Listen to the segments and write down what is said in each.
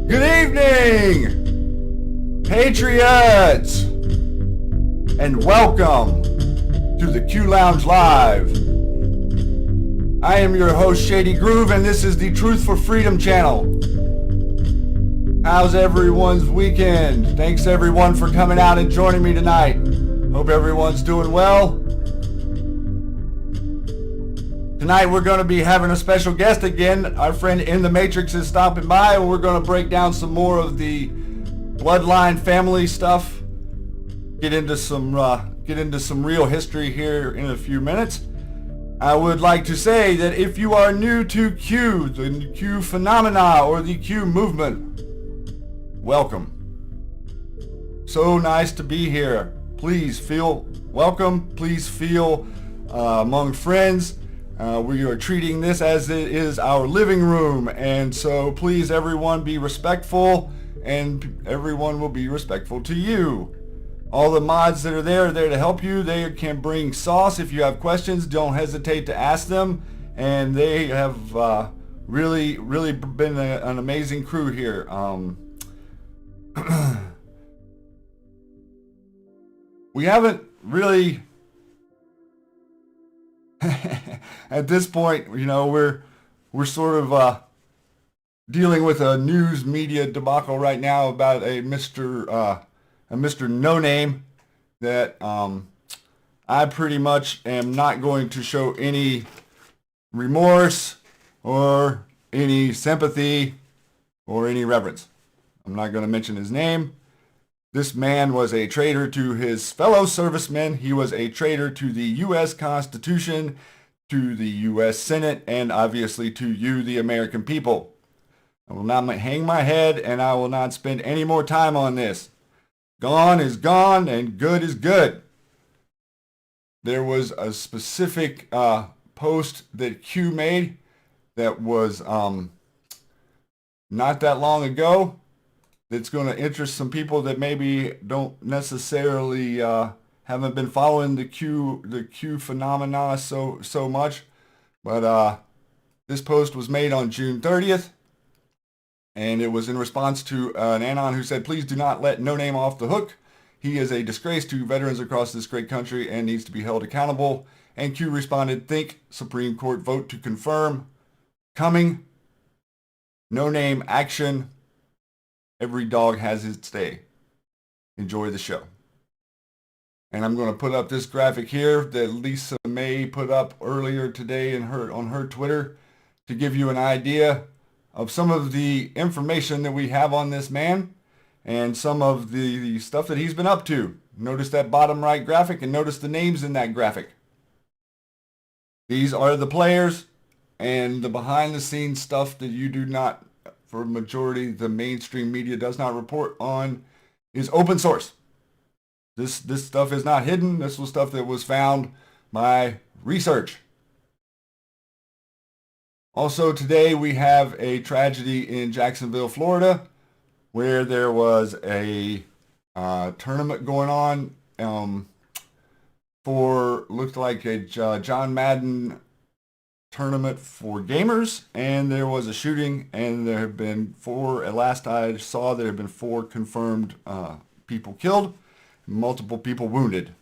Good evening, Patriots, and welcome to the Q Lounge Live. I am your host, Shady Groove, and this is the Truth for Freedom channel. How's everyone's weekend? Thanks everyone for coming out and joining me tonight. Hope everyone's doing well. Tonight we're going to be having a special guest again. Our friend IntheMatrixxx is stopping by, and we're going to break down some more of the bloodline family stuff. Get into some real history here in a few minutes. I would like to say that if you are new to Q, the Q phenomena or the Q movement, welcome. So nice to be here. Please feel welcome. Please feel among friends. We are treating this as it is our living room, and so please everyone be respectful, and everyone will be respectful to you. All the mods that are there to help you. They can bring sauce. If you have questions, don't hesitate to ask them, and they have really been an amazing crew here. We haven't really at this point, you know, we're sort of dealing with a news media debacle right now about a Mr. No Name that I pretty much am not going to show any remorse or any sympathy or any reverence. I'm not going to mention his name. This man was a traitor to his fellow servicemen. He was a traitor to the U.S. Constitution, to the U.S. Senate, and obviously to you, the American people. I will not hang my head, and I will not spend any more time on this. Gone is gone, and good is good. There was a specific post that Q made that was not that long ago. That's going to interest some people that maybe don't necessarily haven't been following the Q phenomena so much, but this post was made on June 30th, and it was in response to an anon who said, "Please do not let No Name off the hook. He is a disgrace to veterans across this great country and needs to be held accountable." And Q responded, "Think Supreme Court vote to confirm. Coming. No Name action. Every dog has its day. Enjoy the show." And I'm going to put up this graphic here that Lisa May put up earlier today on her Twitter to give you an idea of some of the information that we have on this man and some of the stuff that he's been up to. Notice that bottom right graphic and notice the names in that graphic. These are the players, and the behind the scenes stuff that you do not, for a majority, the mainstream media does not report on, is open source. This stuff is not hidden. This was stuff that was found by research. Also today we have a tragedy in Jacksonville, Florida, where there was a tournament going on for, looked like a John Madden tournament for gamers, and there was a shooting, and there have been last I saw, there have been 4 confirmed people killed, multiple people wounded.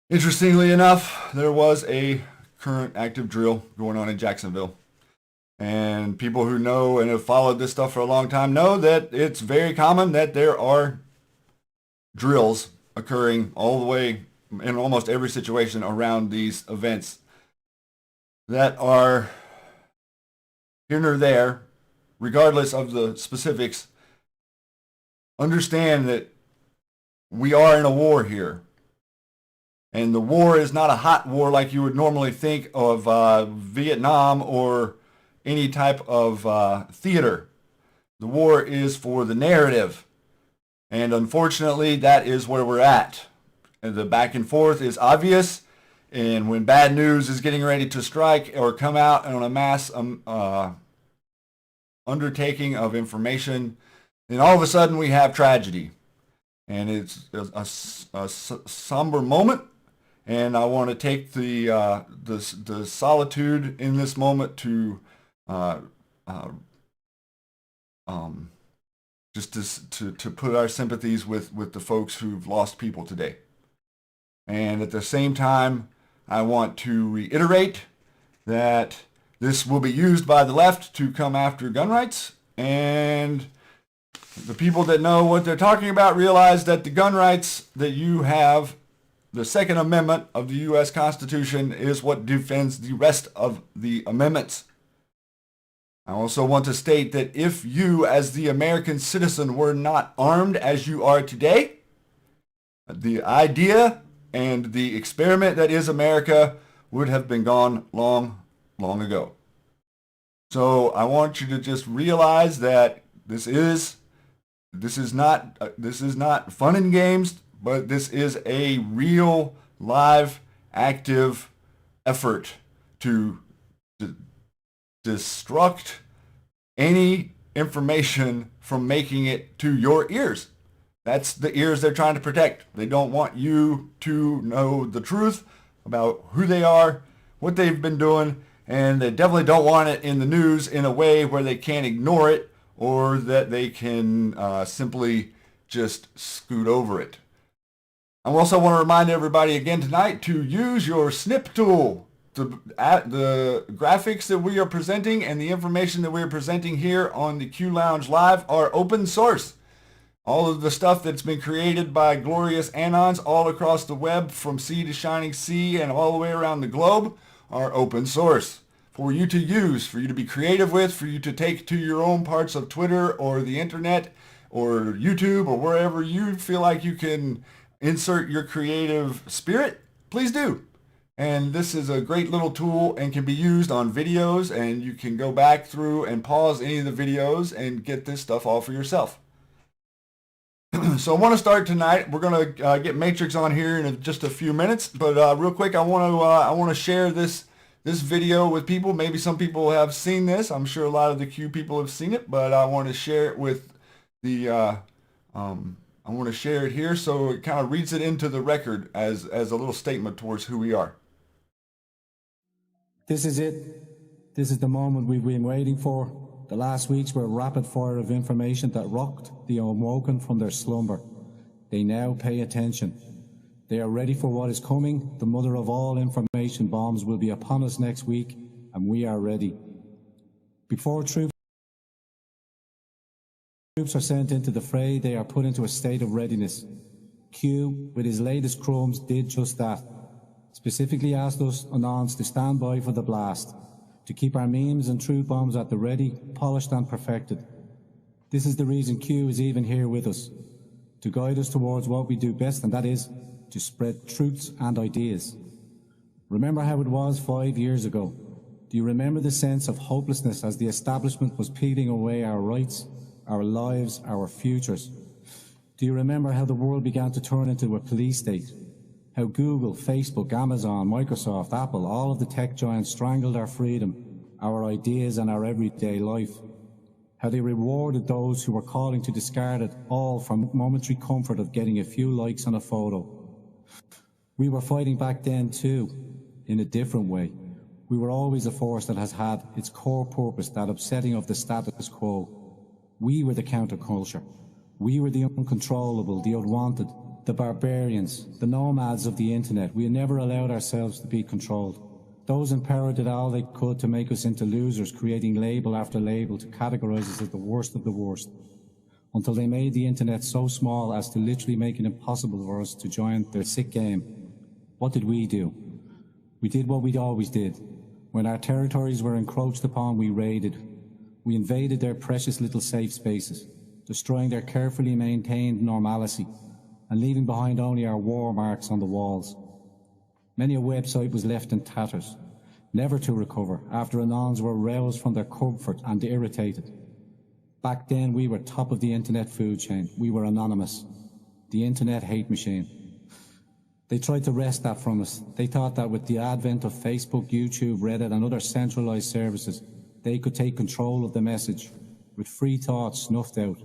Interestingly enough, there was a current active drill going on in Jacksonville, and people who know and have followed this stuff for a long time know that it's very common that there are drills occurring all the way in almost every situation around these events that are here nor there, regardless of the specifics. Understand that we are in a war here. And the war is not a hot war like you would normally think of Vietnam or any type of theater. The war is for the narrative. And unfortunately, that is where we're at. And the back and forth is obvious. And when bad news is getting ready to strike or come out on a mass undertaking of information, then all of a sudden we have tragedy. And it's a somber moment. And I want to take the solitude in this moment to just to put our sympathies with the folks who've lost people today. And at the same time, I want to reiterate that this will be used by the left to come after gun rights, and the people that know what they're talking about realize that the gun rights that you have, the Second Amendment of the U.S. Constitution, is what defends the rest of the amendments. I also want to state that if you, as the American citizen, were not armed as you are today, the idea and the experiment that is America would have been gone long, long ago. So I want you to just realize that this is not fun and games, but this is a real, live, active effort to destruct any information from making it to your ears. That's the ears they're trying to protect. They don't want you to know the truth about who they are, what they've been doing, and they definitely don't want it in the news in a way where they can't ignore it or that they can simply just scoot over it. I also want to remind everybody again tonight to use your snip tool. The graphics that we are presenting and the information that we are presenting here on the Q Lounge Live are open source. All of the stuff that's been created by glorious Anons all across the web, from sea to shining sea and all the way around the globe, are open source for you to use, for you to be creative with, for you to take to your own parts of Twitter or the internet or YouTube or wherever you feel like you can insert your creative spirit. Please do. And this is a great little tool and can be used on videos, and you can go back through and pause any of the videos and get this stuff all for yourself. So I want to start tonight. We're going to get Matrix on here in just a few minutes, but real quick, I want to share this video with people. Maybe some people have seen this. I'm sure a lot of the Q people have seen it, but I want to share it with the I want to share it here so it kind of reads it into the record as a little statement towards who we are. This is it. This is the moment we've been waiting for. The last weeks were a rapid fire of information that rocked the unwoken from their slumber. They now pay attention. They are ready for what is coming. The mother of all information bombs will be upon us next week, and we are ready. Before troops are sent into the fray, they are put into a state of readiness. Q, with his latest crumbs, did just that. Specifically asked us Anons to stand by for the blast, to keep our memes and truth bombs at the ready, polished and perfected. This is the reason Q is even here with us, to guide us towards what we do best, and that is to spread truths and ideas. Remember how it was 5 years ago? Do you remember the sense of hopelessness as the establishment was peeling away our rights, our lives, our futures? Do you remember how the world began to turn into a police state? How Google, Facebook, Amazon, Microsoft, Apple, all of the tech giants strangled our freedom, our ideas and our everyday life. How they rewarded those who were calling to discard it all for momentary comfort of getting a few likes on a photo. We were fighting back then too, in a different way. We were always a force that has had its core purpose, that upsetting of the status quo. We were the counterculture. We were the uncontrollable, the unwanted, the barbarians, the nomads of the internet. We had never allowed ourselves to be controlled. Those in power did all they could to make us into losers, creating label after label to categorize us as the worst of the worst, until they made the internet so small as to literally make it impossible for us to join their sick game. What did we do? We did what we'd always did. When our territories were encroached upon, we raided. We invaded their precious little safe spaces, destroying their carefully maintained normalcy, and leaving behind only our war marks on the walls. Many a website was left in tatters, never to recover, after Anons were roused from their comfort and irritated. Back then we were top of the internet food chain. We were anonymous, the internet hate machine. They tried to wrest that from us. They thought that with the advent of Facebook, YouTube, Reddit and other centralized services, they could take control of the message, with free thought snuffed out.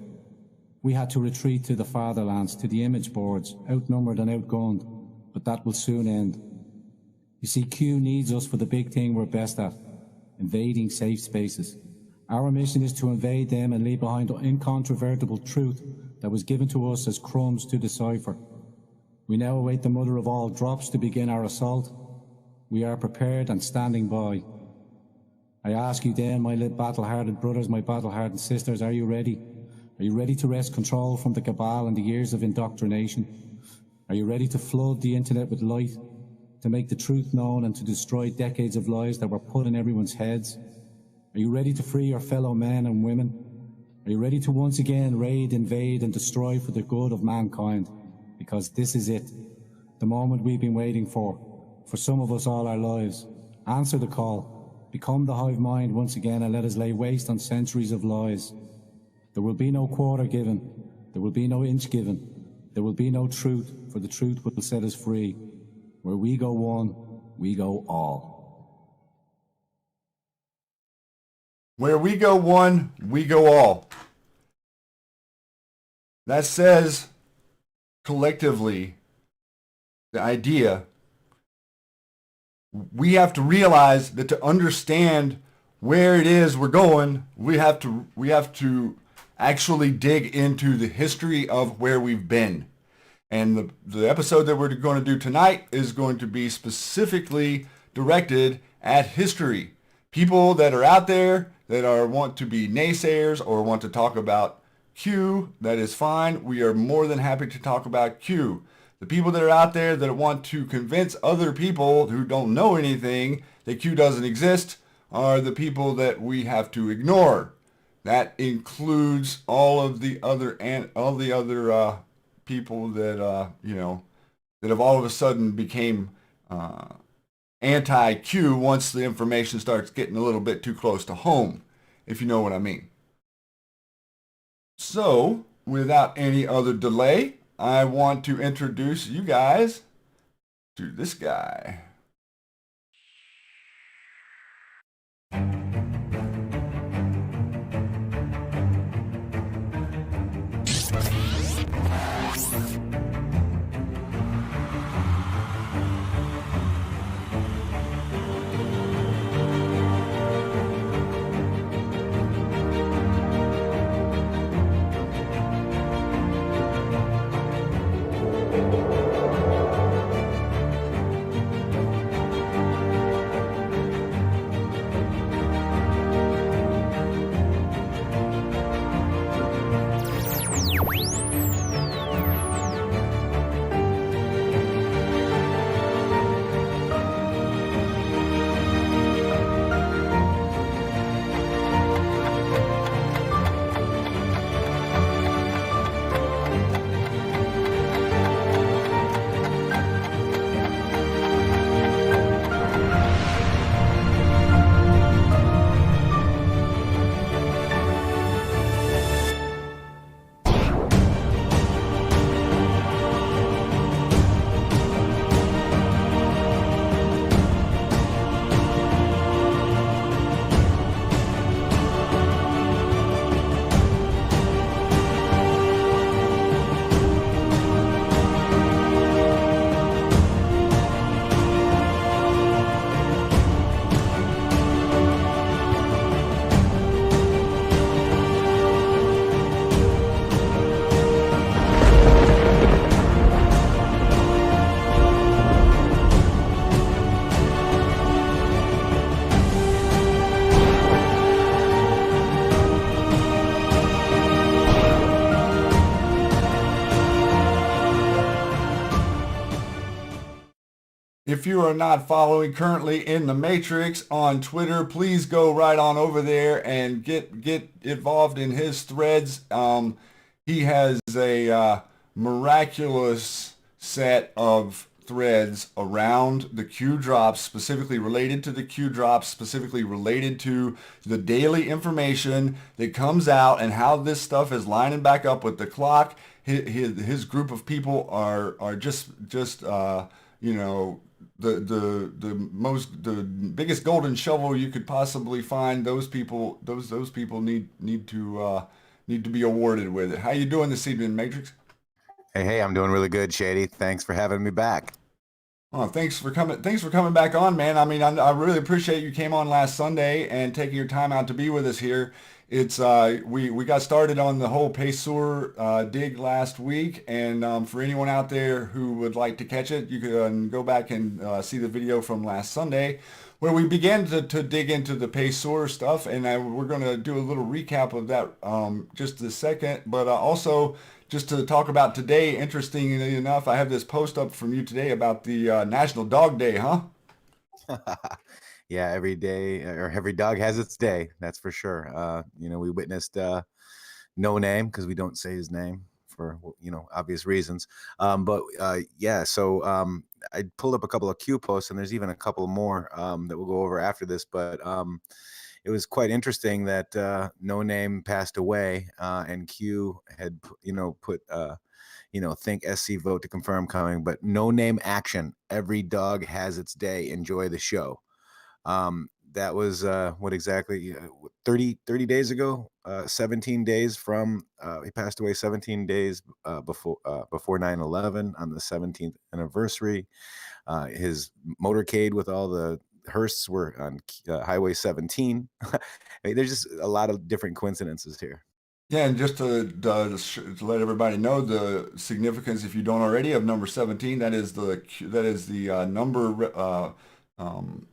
We had to retreat to the fatherlands, to the image boards, outnumbered and outgunned, but that will soon end. You see, Q needs us for the big thing we're best at, invading safe spaces. Our mission is to invade them and leave behind incontrovertible truth that was given to us as crumbs to decipher. We now await the mother of all drops to begin our assault. We are prepared and standing by. I ask you then, my battle-hardened brothers, my battle-hardened sisters, are you ready? Are you ready to wrest control from the cabal and the years of indoctrination? Are you ready to flood the internet with light, to make the truth known and to destroy decades of lies that were put in everyone's heads? Are you ready to free your fellow men and women? Are you ready to once again raid, invade and destroy for the good of mankind? Because this is it, the moment we've been waiting for some of us all our lives. Answer the call, become the hive mind once again and let us lay waste on centuries of lies. There will be no quarter given, there will be no inch given, there will be no truth, for the truth will set us free. Where we go one, we go all. Where we go one, we go all. That says, collectively, the idea, we have to realize that to understand where it is we're going, we have to actually dig into the history of where we've been. And the episode that we're going to do tonight is going to be specifically directed at history. People that are out there that want to be naysayers or want to talk about Q, that is fine. We are more than happy to talk about Q. The people that are out there that want to convince other people who don't know anything that Q doesn't exist are the people that we have to ignore. That includes all the other people that that have all of a sudden became anti-Q once the information starts getting a little bit too close to home, if you know what I mean. So, without any other delay, I want to introduce you guys to this guy. If you are not following currently IntheMatrixxx on Twitter, please go right on over there and get involved in his threads. He has a miraculous set of threads around the Q drops, specifically related to the Q drops, specifically related to the daily information that comes out and how this stuff is lining back up with the clock. His group of people are just the biggest golden shovel you could possibly find. Those people need to be awarded with it. How you doing this evening, Matrix? Hey, I'm doing really good, Shady. Thanks for having me back. Oh, thanks for coming. Thanks for coming back on, man. I mean, I really appreciate you came on last Sunday and taking your time out to be with us here. It's we got started on the whole Payseur dig last week, and for anyone out there who would like to catch it, you can go back and see the video from last Sunday, where we began to dig into the Payseur stuff, and we're going to do a little recap of that just a second, but also. Just to talk about today, interestingly enough, I have this post up from you today about the National Dog Day, huh? Yeah, every day or every dog has its day. That's for sure. We witnessed No Name because we don't say his name for obvious reasons. Yeah, so I pulled up a couple of Q posts, and there's even a couple more that we'll go over after this. But it was quite interesting that No Name passed away, and Q had put think SC vote to confirm coming, but No Name action. Every dog has its day. Enjoy the show. That was what exactly 30 days ago, 17 days from he passed away 17 days before 9/11 on the 17th anniversary. His motorcade with all the hearses were on Highway 17. I mean, there's just a lot of different coincidences here. Yeah, and just to let everybody know the significance, if you don't already, of number 17, that is the number um,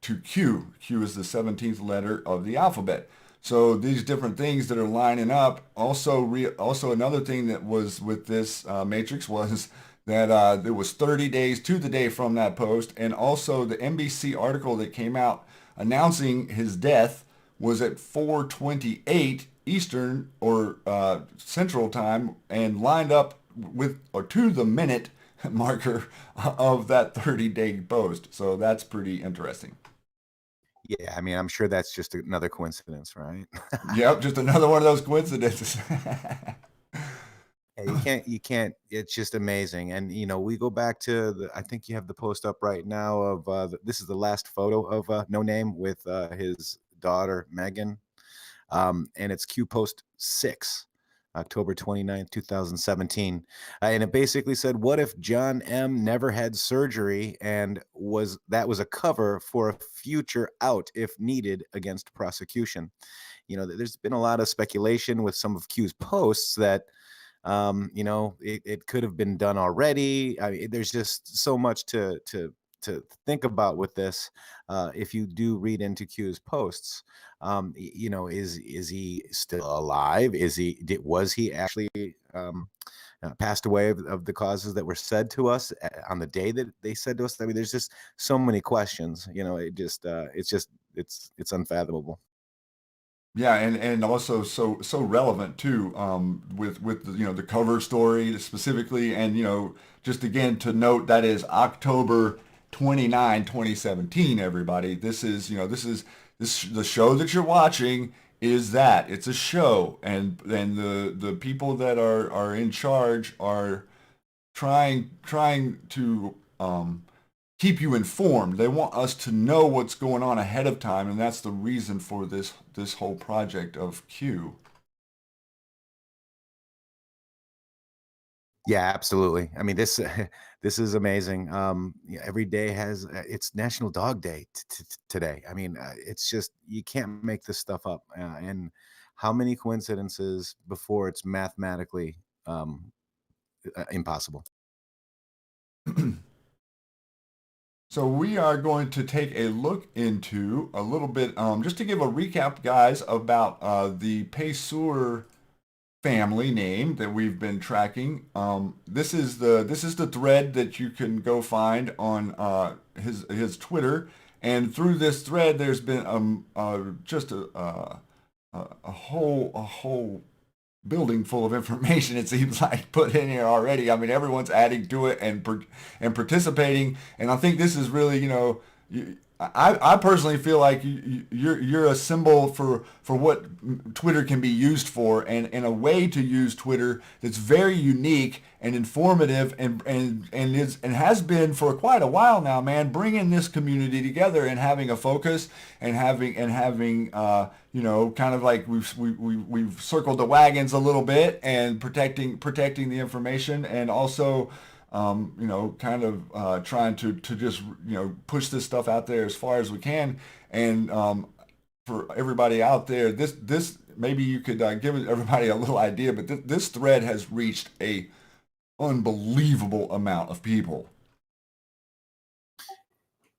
to Q. Q is the 17th letter of the alphabet. So these different things that are lining up. Also another thing that was with this matrix was that there was 30 days to the day from that post, and also the NBC article that came out announcing his death was at 4:28 Eastern or Central Time, and lined up with or to the minute marker of that 30-day post. So that's pretty interesting. Yeah, I mean, I'm sure that's just another coincidence, right? Yep, just another one of those coincidences. Yeah, you can't, it's just amazing. And, we go back to I think you have the post up right now of, this is the last photo of No Name with his daughter, Megan. And it's Q post 6, October 29th, 2017. And it basically said, what if John M. never had surgery and was a cover for a future out if needed against prosecution? There's been a lot of speculation with some of Q's posts that it could have been done already. I mean, there's just so much to think about with this. If you do read into Q's posts, is he still alive? Was he actually passed away of the causes that were said to us on the day that they said to us? I mean, there's just so many questions. It's unfathomable. Yeah, and also so relevant too, with the cover story specifically, and just again to note that is October 29, 2017. Everybody, this the show that you're watching is that it's a show, and the people that are in charge are trying to keep you informed. They want us to know what's going on ahead of time, and that's the reason for this whole project of Q. Yeah, absolutely. I mean, this this is amazing. Every day has it's National Dog Day today. I mean, it's just you can't make this stuff up. And how many coincidences before it's mathematically impossible? So we are going to take a look into a little bit, just to give a recap, guys, about the Payseur family name that we've been tracking. This is the thread that you can go find on his Twitter, and through this thread, there's been just a whole building full of information, it seems like, put in here already. I mean, everyone's adding to it and participating, and I think this is really, I personally feel like you're a symbol for what Twitter can be used for, and a way to use Twitter that's very unique and informative, and has been for quite a while now, man. Bringing this community together and having a focus, and having kind of like we've circled the wagons a little bit, and protecting the information, and also you know, kind of trying to just, you know, push this stuff out there as far as we can. And for everybody out there, this maybe you could give everybody a little idea, but this thread has reached a unbelievable amount of people.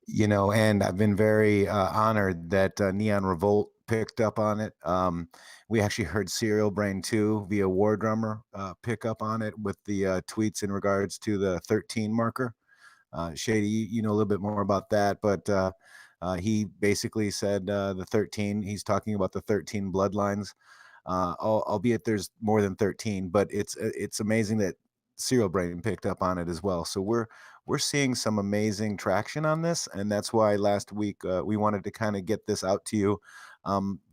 You know, and I've been very honored that Neon Revolt picked up on it. We actually heard Serial Brain 2 via War Drummer pick up on it with the tweets in regards to the 13 marker. Shady, you know a little bit more about that, but he basically said the 13, he's talking about the 13 bloodlines, albeit there's more than 13, but it's amazing that Serial Brain picked up on it as well. So we're seeing some amazing traction on this, and that's why last week we wanted to kind of get this out to you,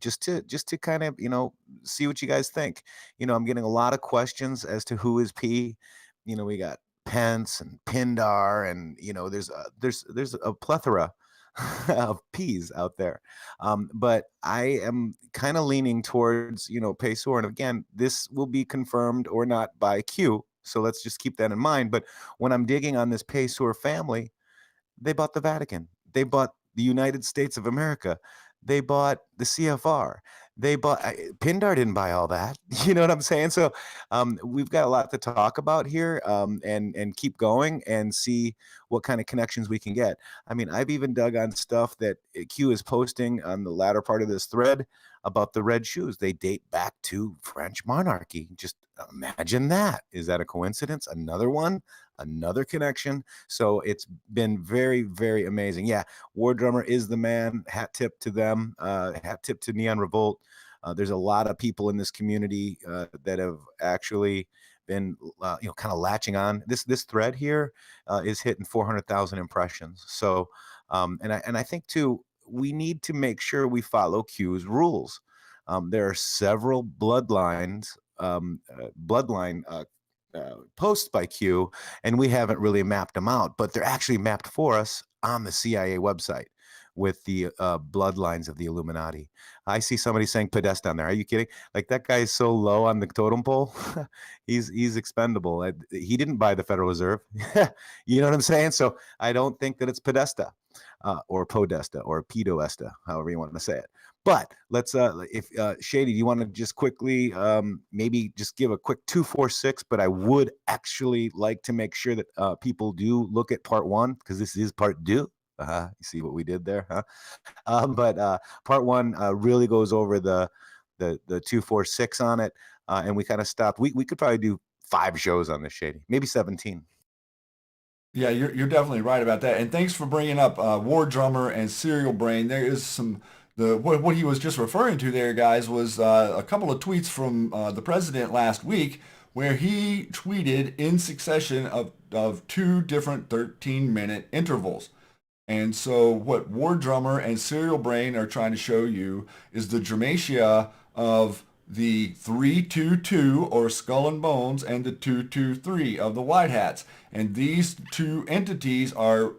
just to kind of, you know, see what you guys think. You know, I'm getting a lot of questions as to who is P. You know, we got Pence and Pindar, and you know, there's a plethora of P's out there. But I am kind of leaning towards, you know, Payseur, and again, this will be confirmed or not by Q. So let's just keep that in mind. But when I'm digging on this Payseur family, they bought the Vatican. They bought the United States of America. They bought the CFR. They bought Pindar didn't buy all that. You know what I'm saying? So we've got a lot to talk about here, and keep going and see what kind of connections we can get. I mean, I've even dug on stuff that Q is posting on the latter part of this thread about the red shoes. They date back to French monarchy. Just imagine that. Is that a coincidence? Another one, another connection. So it's been very, very amazing. Yeah, War Drummer is the man. Hat tip to them. Hat tip to Neon Revolt. There's a lot of people in this community that have actually been, you know, kind of latching on. This thread here is hitting 400,000 impressions. So, and I think too, we need to make sure we follow Q's rules. There are several bloodline posts by Q, and we haven't really mapped them out, but they're actually mapped for us on the CIA website with the bloodlines of the Illuminati. I see somebody saying Podesta on there. Are you kidding? Like, that guy is so low on the totem pole. he's expendable. He didn't buy the Federal Reserve. You know what I'm saying? So I don't think that it's Podesta or Podesta or Pedoesta, however you want to say it. But let's if Shady, do you want to just quickly maybe just give a quick 246? But I would actually like to make sure that people do look at part one, because this is part two. You see what we did there, huh? But part one really goes over the 246 on it, and we kind of stopped. We could probably do 5 shows on this, Shady, maybe 17. Yeah, you're definitely right about that. And thanks for bringing up War Drummer and Serial Brain. There is some what he was just referring to there, guys, was a couple of tweets from the president last week, where he tweeted in succession of 2 different 13-minute intervals. And so what War Drummer and Serial Brain are trying to show you is the dramatia of the 322 or Skull and Bones and the 223 of the White Hats. And these two entities are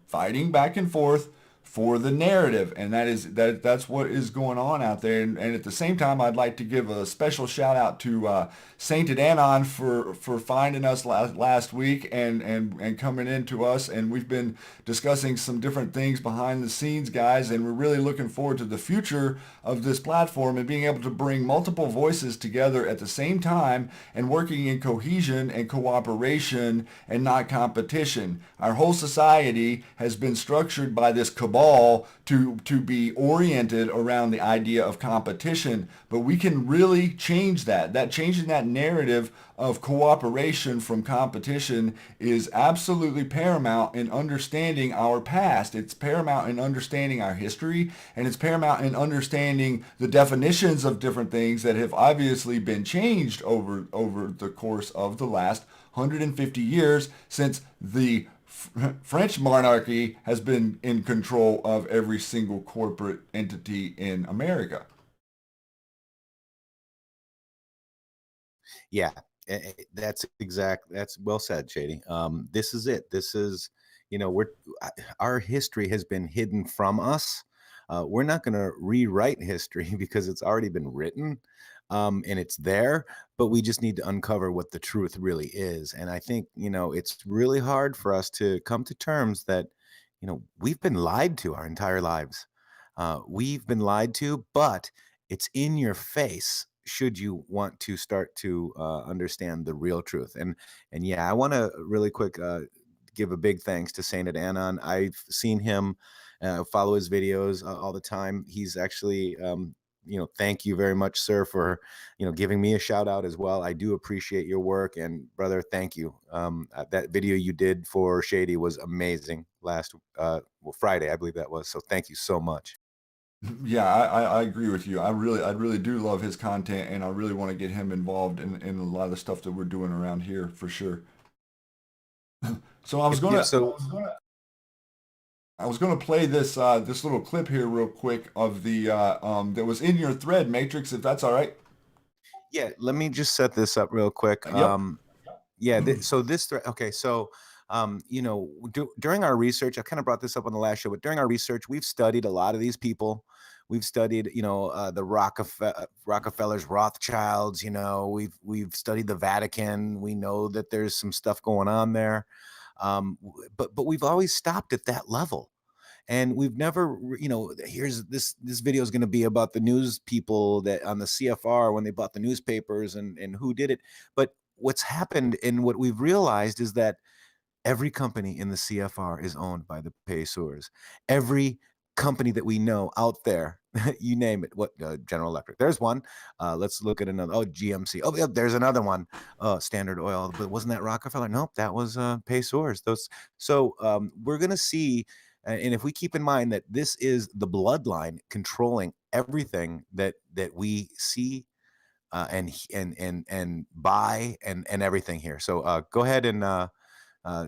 fighting back and forth for the narrative, and that's what is going on out there. And at the same time, I'd like to give a special shout out to Sainted Anon for finding us last week and coming into us, and we've been discussing some different things behind the scenes, guys, and we're really looking forward to the future of this platform and being able to bring multiple voices together at the same time and working in cohesion and cooperation and not competition. Our whole society has been structured by this cabal to be oriented around the idea of competition, but we can really change that. Changing that narrative of cooperation from competition is absolutely paramount in understanding our past. It's paramount in understanding our history, and it's paramount in understanding the definitions of different things that have obviously been changed over the course of the last 150 years since the French monarchy has been in control of every single corporate entity in America. Yeah, that's well said, Shady. This is it. This is, you know, our history has been hidden from us We're not going to rewrite history because it's already been written, and it's there, but we just need to uncover what the truth really is. And I think, it's really hard for us to come to terms that, we've been lied to our entire lives. We've been lied to, but it's in your face should you want to start to understand the real truth. And yeah, I want to really quick give a big thanks to Saint Anon. I've seen him, follow his videos all the time. He's actually, thank you very much, sir, for, giving me a shout out as well. I do appreciate your work, and brother, thank you. That video you did for Shady was amazing last, Friday, I believe that was. So thank you so much. Yeah, I agree with you. I really do love his content, and I really want to get him involved in a lot of the stuff that we're doing around here for sure. So I was gonna play this this little clip here real quick of the that was in your thread, Matrix, if that's all right. Yeah, let me just set this up real quick. Yep. Yeah, so this thread, okay, so during our research, I kind of brought this up on the last show, but during our research, we've studied a lot of these people. We've studied, the Rockefellers, Rothschilds. We've studied the Vatican. We know that there's some stuff going on there, but we've always stopped at that level. And we've never, here's this video is going to be about the news people that on the CFR when they bought the newspapers and who did it. But what's happened and what we've realized is that every company in the CFR is owned by the Payseurs. Every company that we know out there, you name it. What General Electric? There's one. Let's look at another. Oh, GMC. Oh, yeah, there's another one. Standard Oil. But wasn't that Rockefeller? Nope, that was Payseurs. So we're gonna see. And if we keep in mind that this is the bloodline controlling everything that we see and buy and everything here. So go ahead and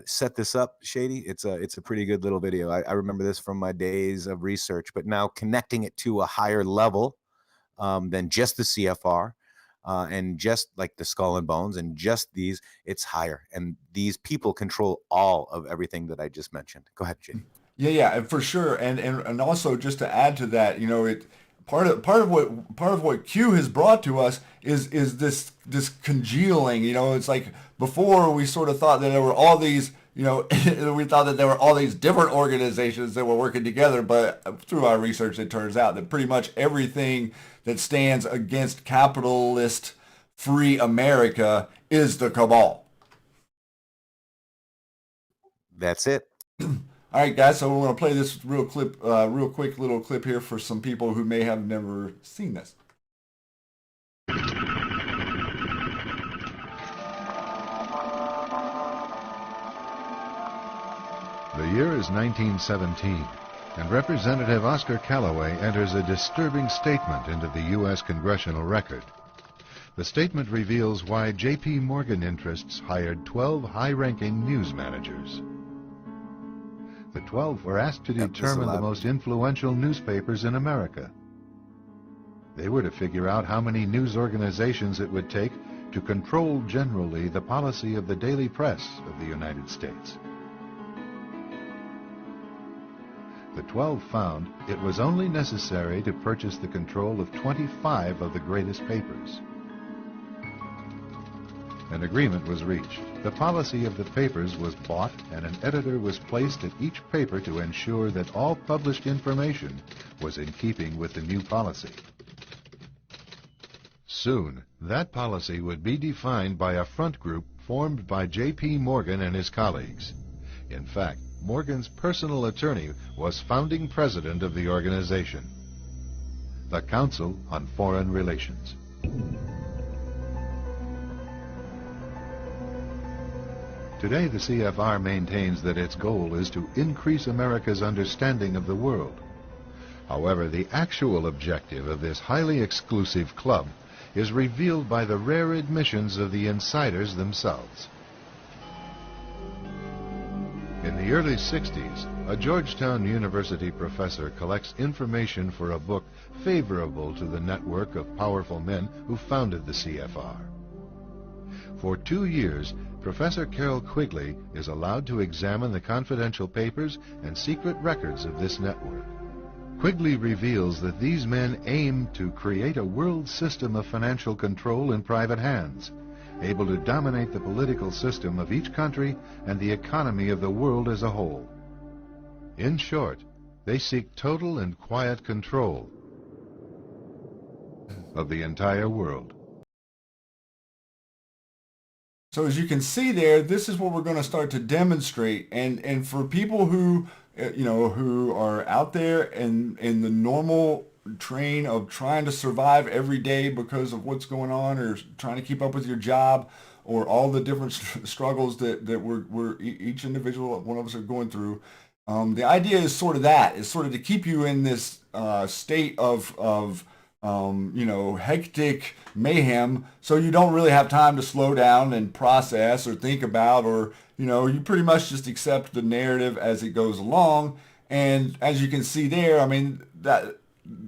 set this up, Shady. It's a pretty good little video. I remember this from my days of research, but now connecting it to a higher level than just the CFR and just like the Skull and Bones and just these, it's higher. And these people control all of everything that I just mentioned. Go ahead, Shady. Yeah, for sure. And also just to add to that, part of what Q has brought to us is this congealing. It's like before we sort of thought that there were all these, we thought that there were all these different organizations that were working together, but through our research it turns out that pretty much everything that stands against capitalist free America is the cabal. That's it. All right, guys, so we're going to play this real quick little clip here for some people who may have never seen this. The year is 1917, and Representative Oscar Callaway enters a disturbing statement into the U.S. Congressional Record. The statement reveals why J.P. Morgan interests hired 12 high-ranking news managers. The 12 were asked to determine the most influential newspapers in America. They were to figure out how many news organizations it would take to control generally the policy of the daily press of the United States. The 12 found it was only necessary to purchase the control of 25 of the greatest papers. An agreement was reached. The policy of the papers was bought, and an editor was placed at each paper to ensure that all published information was in keeping with the new policy. Soon, that policy would be defined by a front group formed by J.P. Morgan and his colleagues. In fact, Morgan's personal attorney was founding president of the organization, the Council on Foreign Relations. Today, the CFR maintains that its goal is to increase America's understanding of the world. However, the actual objective of this highly exclusive club is revealed by the rare admissions of the insiders themselves. In the early 60s, a Georgetown University professor collects information for a book favorable to the network of powerful men who founded the CFR. For 2 years, Professor Carroll Quigley is allowed to examine the confidential papers and secret records of this network. Quigley reveals that these men aim to create a world system of financial control in private hands, able to dominate the political system of each country and the economy of the world as a whole. In short, they seek total and quiet control of the entire world. So as you can see there, this is what we're going to start to demonstrate. And for people who, who are out there in the normal train of trying to survive every day because of what's going on, or trying to keep up with your job, or all the different struggles that each individual, one of us are going through. The idea is sort of to keep you in this state of hectic mayhem, so you don't really have time to slow down and process or think about, or, you pretty much just accept the narrative as it goes along. And as you can see there, I mean, that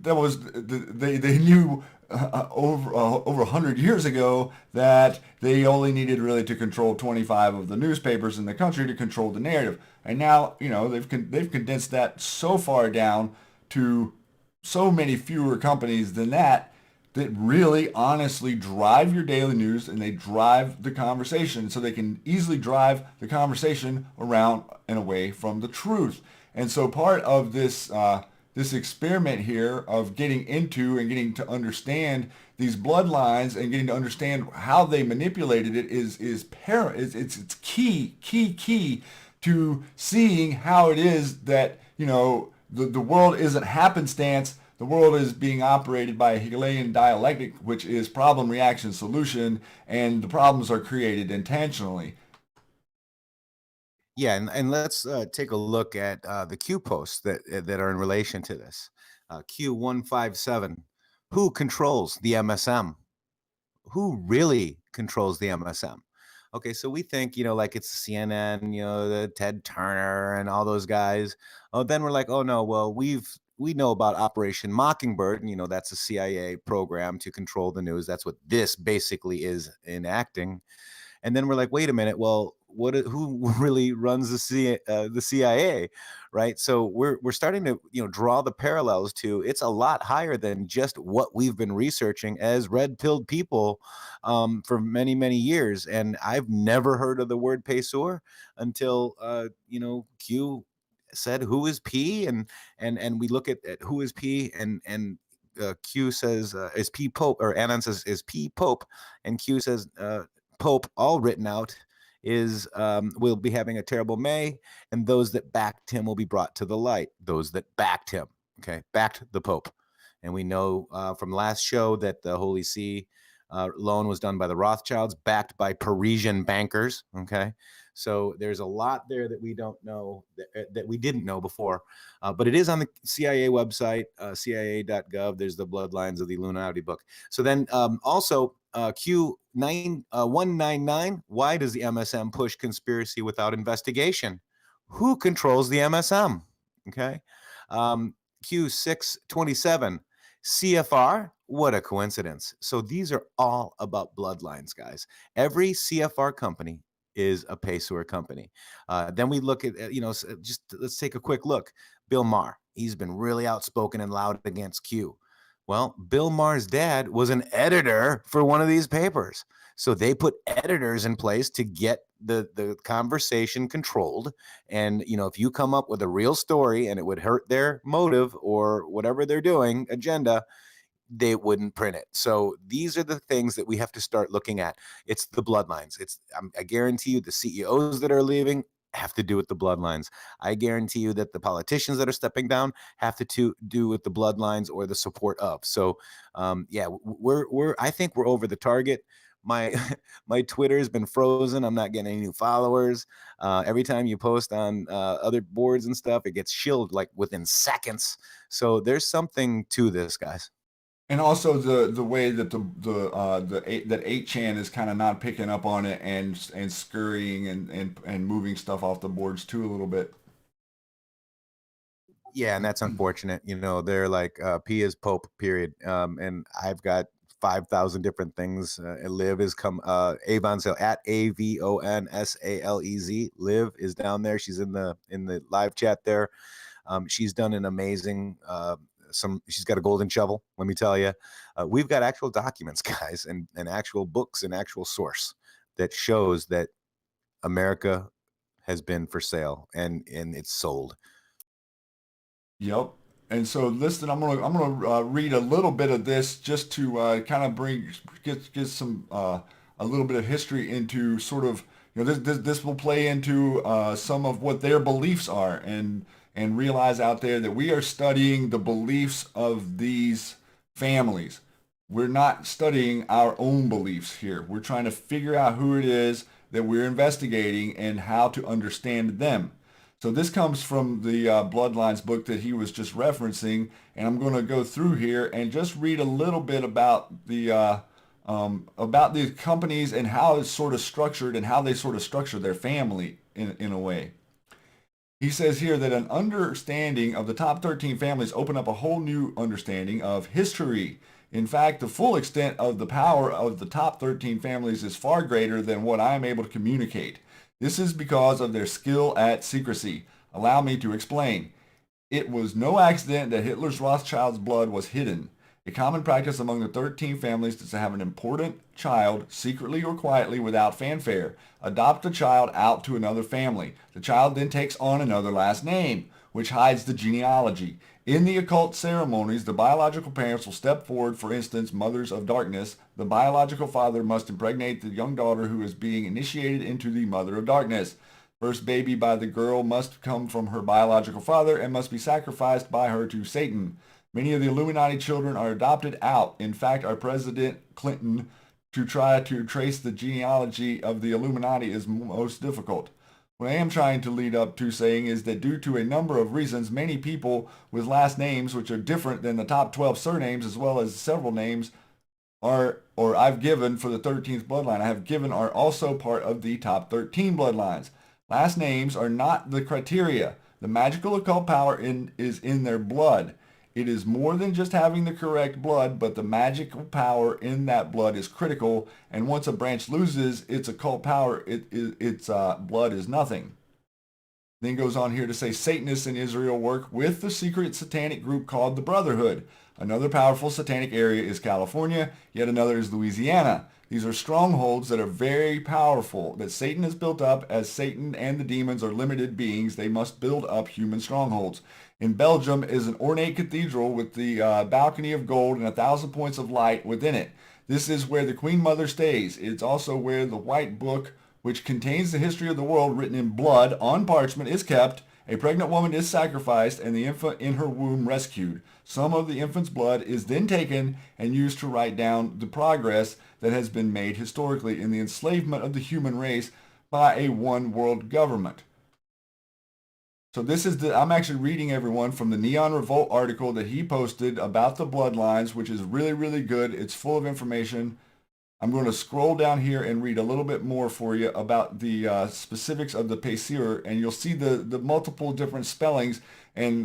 was, they knew over 100 years ago that they only needed really to control 25 of the newspapers in the country to control the narrative. And now, they've condensed that so far down to so many fewer companies than that really honestly drive your daily news, and they drive the conversation, so they can easily drive the conversation around and away from the truth. And so part of this this experiment here of getting into and getting to understand these bloodlines and getting to understand how they manipulated it is it's key to seeing how it is that, the world isn't happenstance. The world is being operated by a Hegelian dialectic, which is problem, reaction, solution, and the problems are created intentionally. Yeah, and let's take a look at the Q posts that are in relation to this. Q157, who controls the MSM? Who really controls the MSM? Okay, so we think, like it's CNN, the Ted Turner and all those guys. Oh, then we're like, oh no, well, we know about Operation Mockingbird, and that's a CIA program to control the news. That's what this basically is enacting. And then we're like, wait a minute, well, who really runs the CIA, right? So we're starting to draw the parallels to, it's a lot higher than just what we've been researching as red-pilled people for many years. And I've never heard of the word Payseur until Q said, who is P, and we look at who is P, and Q says is P Pope, or Anon says is P Pope, and Q says Pope, all written out, is will be having a terrible May, and those that backed him will be brought to the light. Those that backed him, okay, backed the Pope. And we know from last show that the Holy See loan was done by the Rothschilds, backed by Parisian bankers, okay? So there's a lot there that we don't know, that we didn't know before. But it is on the CIA website, cia.gov. There's the Bloodlines of the Illuminati book. So then also Q199, why does the MSM push conspiracy without investigation? Who controls the MSM? Okay. Q627, CFR, what a coincidence. So these are all about bloodlines, guys. Every CFR company is a Payseur company. Then we look at, just let's take a quick look. Bill Maher, he's been really outspoken and loud against Q. Well, Bill Maher's dad was an editor for one of these papers. So they put editors in place to get the conversation controlled. And, if you come up with a real story and it would hurt their motive or whatever they're doing, agenda, they wouldn't print it. So these are the things that we have to start looking at. It's the bloodlines. I guarantee you the CEOs that are leaving have to do with the bloodlines. I guarantee you that the politicians that are stepping down have to do with the bloodlines or the support of. So I think we're over the target. My Twitter has been frozen. I'm not getting any new followers. Every time you post on other boards and stuff, it gets shilled like within seconds. So there's something to this, guys. And also the way that that 8chan is kind of not picking up on it and scurrying and moving stuff off the boards too a little bit. Yeah, and that's unfortunate. They're like P is Pope, period. And I've got 5,000 different things. Liv is Avon Sale at AVONSALEZ. Liv is down there. She's in the live chat there. She's done an amazing. She's got a golden shovel. Let me tell you, we've got actual documents, guys, and actual books and actual source that shows that America has been for sale and it's sold. Yep. And so listen, I'm gonna read a little bit of this just to kind of get some a little bit of history into sort of, this will play into some of what their beliefs are, and realize out there that we are studying the beliefs of these families. We're not studying our own beliefs here. We're trying to figure out who it is that we're investigating and how to understand them. So this comes from the Bloodlines book that he was just referencing, and I'm going to go through here and just read a little bit about the companies and how it's sort of structured and how they sort of structure their family in a way. He says here that an understanding of the top 13 families open up a whole new understanding of history. In fact, the full extent of the power of the top 13 families is far greater than what I am able to communicate. This is because of their skill at secrecy. Allow me to explain. It was no accident that Hitler's Rothschild's blood was hidden. A common practice among the 13 families is to have an important child, secretly or quietly without fanfare, adopt the child out to another family. The child then takes on another last name, which hides the genealogy. In the occult ceremonies, the biological parents will step forward. For instance, mothers of darkness. The biological father must impregnate the young daughter who is being initiated into the mother of darkness. First baby by the girl must come from her biological father and must be sacrificed by her to Satan. Many of the Illuminati children are adopted out. In fact, our President Clinton, to try to trace the genealogy of the Illuminati is most difficult. What I am trying to lead up to saying is that due to a number of reasons, many people with last names which are different than the top 12 surnames, as well as several names I've given for the 13th bloodline, I have given are also part of the top 13 bloodlines. Last names are not the criteria. The magical occult power is in their blood. It is more than just having the correct blood, but the magical power in that blood is critical, and once a branch loses its occult power, its blood is nothing. Then goes on here to say Satanists in Israel work with the secret satanic group called the Brotherhood. Another powerful satanic area is California, yet another is Louisiana. These are strongholds that are very powerful, that Satan has built up. As Satan and the demons are limited beings, they must build up human strongholds. In Belgium is an ornate cathedral with the balcony of gold and 1,000 points of light within it. This is where the Queen Mother stays. It's also where the White Book, which contains the history of the world written in blood on parchment, is kept. A pregnant woman is sacrificed and the infant in her womb rescued. Some of the infant's blood is then taken and used to write down the progress that has been made historically in the enslavement of the human race by a one world government. So this is I'm actually reading everyone from the Neon Revolt article that he posted about the bloodlines, which is really, really good. It's full of information. I'm going to scroll down here and read a little bit more for you about the specifics of the Payseur, and you'll see the multiple different spellings. And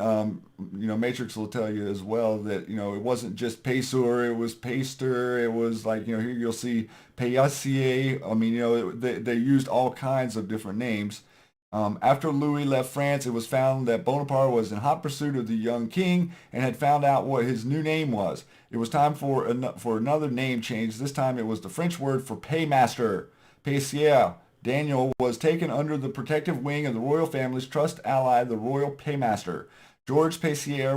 Matrix will tell you as well that it wasn't just Payseur, it was Payseur. It was like here you'll see Payassier. I mean they used all kinds of different names. After Louis left France, it was found that Bonaparte was in hot pursuit of the young king and had found out what his new name was. It was time for another name change. This time it was the French word for paymaster, Payseur. Daniel was taken under the protective wing of the royal family's trust ally, the royal paymaster. George Payseur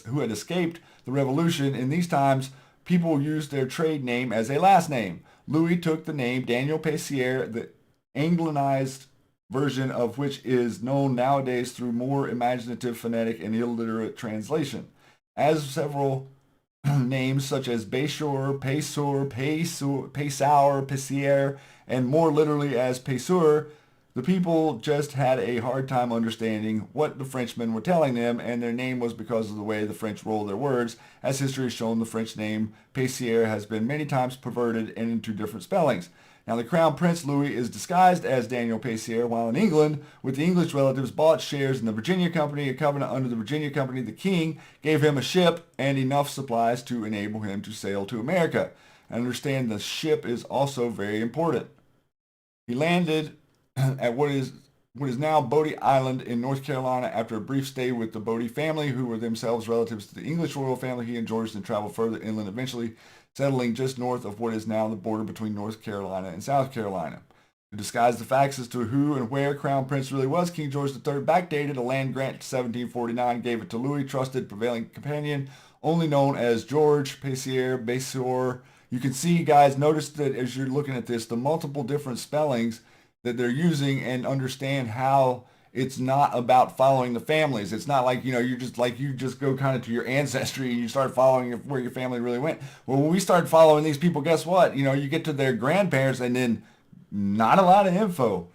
who had escaped the revolution. In these times, people used their trade name as a last name. Louis took the name Daniel Payseur, the Anglicized version of which is known nowadays through more imaginative, phonetic, and illiterate translation. As several names such as Payseur, Payseur, Payseur, and more literally as Payseur, the people just had a hard time understanding what the Frenchmen were telling them, and their name was because of the way the French roll their words. As history has shown, the French name Payseur has been many times perverted and into different spellings. Now, the Crown Prince Louis is disguised as Daniel Payseur, while in England, with the English relatives, bought shares in the Virginia Company, a covenant under the Virginia Company. The king gave him a ship and enough supplies to enable him to sail to America. Understand the ship is also very important. He landed at what is what is now Bodie Island in North Carolina. After a brief stay with the Bodie family, who were themselves relatives to the English royal family, he and George then traveled further inland, eventually settling just north of what is now the border between North Carolina and South Carolina. To disguise the facts as to who and where Crown Prince really was, King George III backdated a land grant to 1749, gave it to Louis, trusted prevailing companion, only known as George, Payseur. You can see, guys, notice that as you're looking at this, the multiple different spellings that they're using, and understand how it's not about following the families. It's not like, you just go kind of to your ancestry and you start following where your family really went. Well, when we start following these people, guess what? You get to their grandparents and then not a lot of info.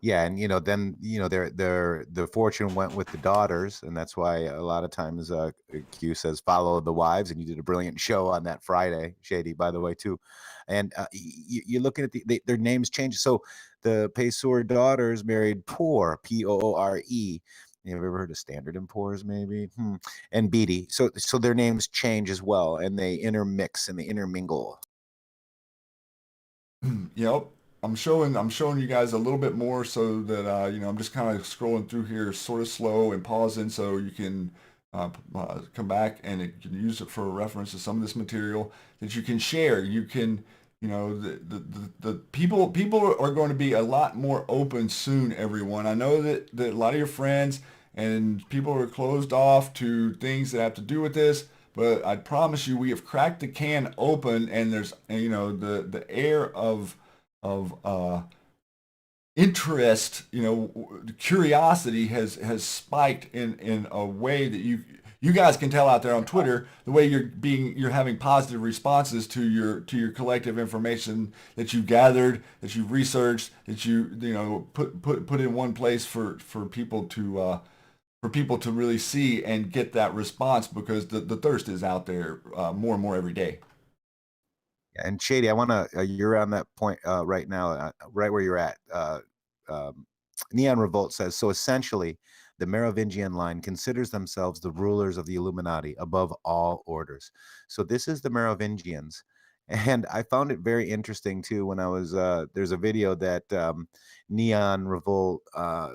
Yeah, and then their fortune went with the daughters, and that's why a lot of times Q says follow the wives, and you did a brilliant show on that Friday, Shady, by the way, too. And you're looking at their names change. So the Payseur daughters married Poor, Poore. You ever heard of Standard and Poor's, maybe? And Beatty. So their names change as well, and they intermix and they intermingle. Yep. I'm showing you guys a little bit more so that I'm just kind of scrolling through here sort of slow and pausing so you can come back and you can use it for a reference to some of this material that you can share. You can, the people are going to be a lot more open soon, everyone. I know that a lot of your friends and people are closed off to things that have to do with this, but I promise you we have cracked the can open, and there's the air of interest, curiosity has spiked in a way that you guys can tell out there on Twitter, the way you're having positive responses to your collective information that you gathered, that you've researched, that you put in one place for people to really see and get that response, because the thirst is out there more and more every day. And Shady, I want to, you're on that point right now, right where you're at. Neon Revolt says, so essentially, the Merovingian line considers themselves the rulers of the Illuminati above all orders. So this is the Merovingians. And I found it very interesting, too, when I was, there's a video that Neon Revolt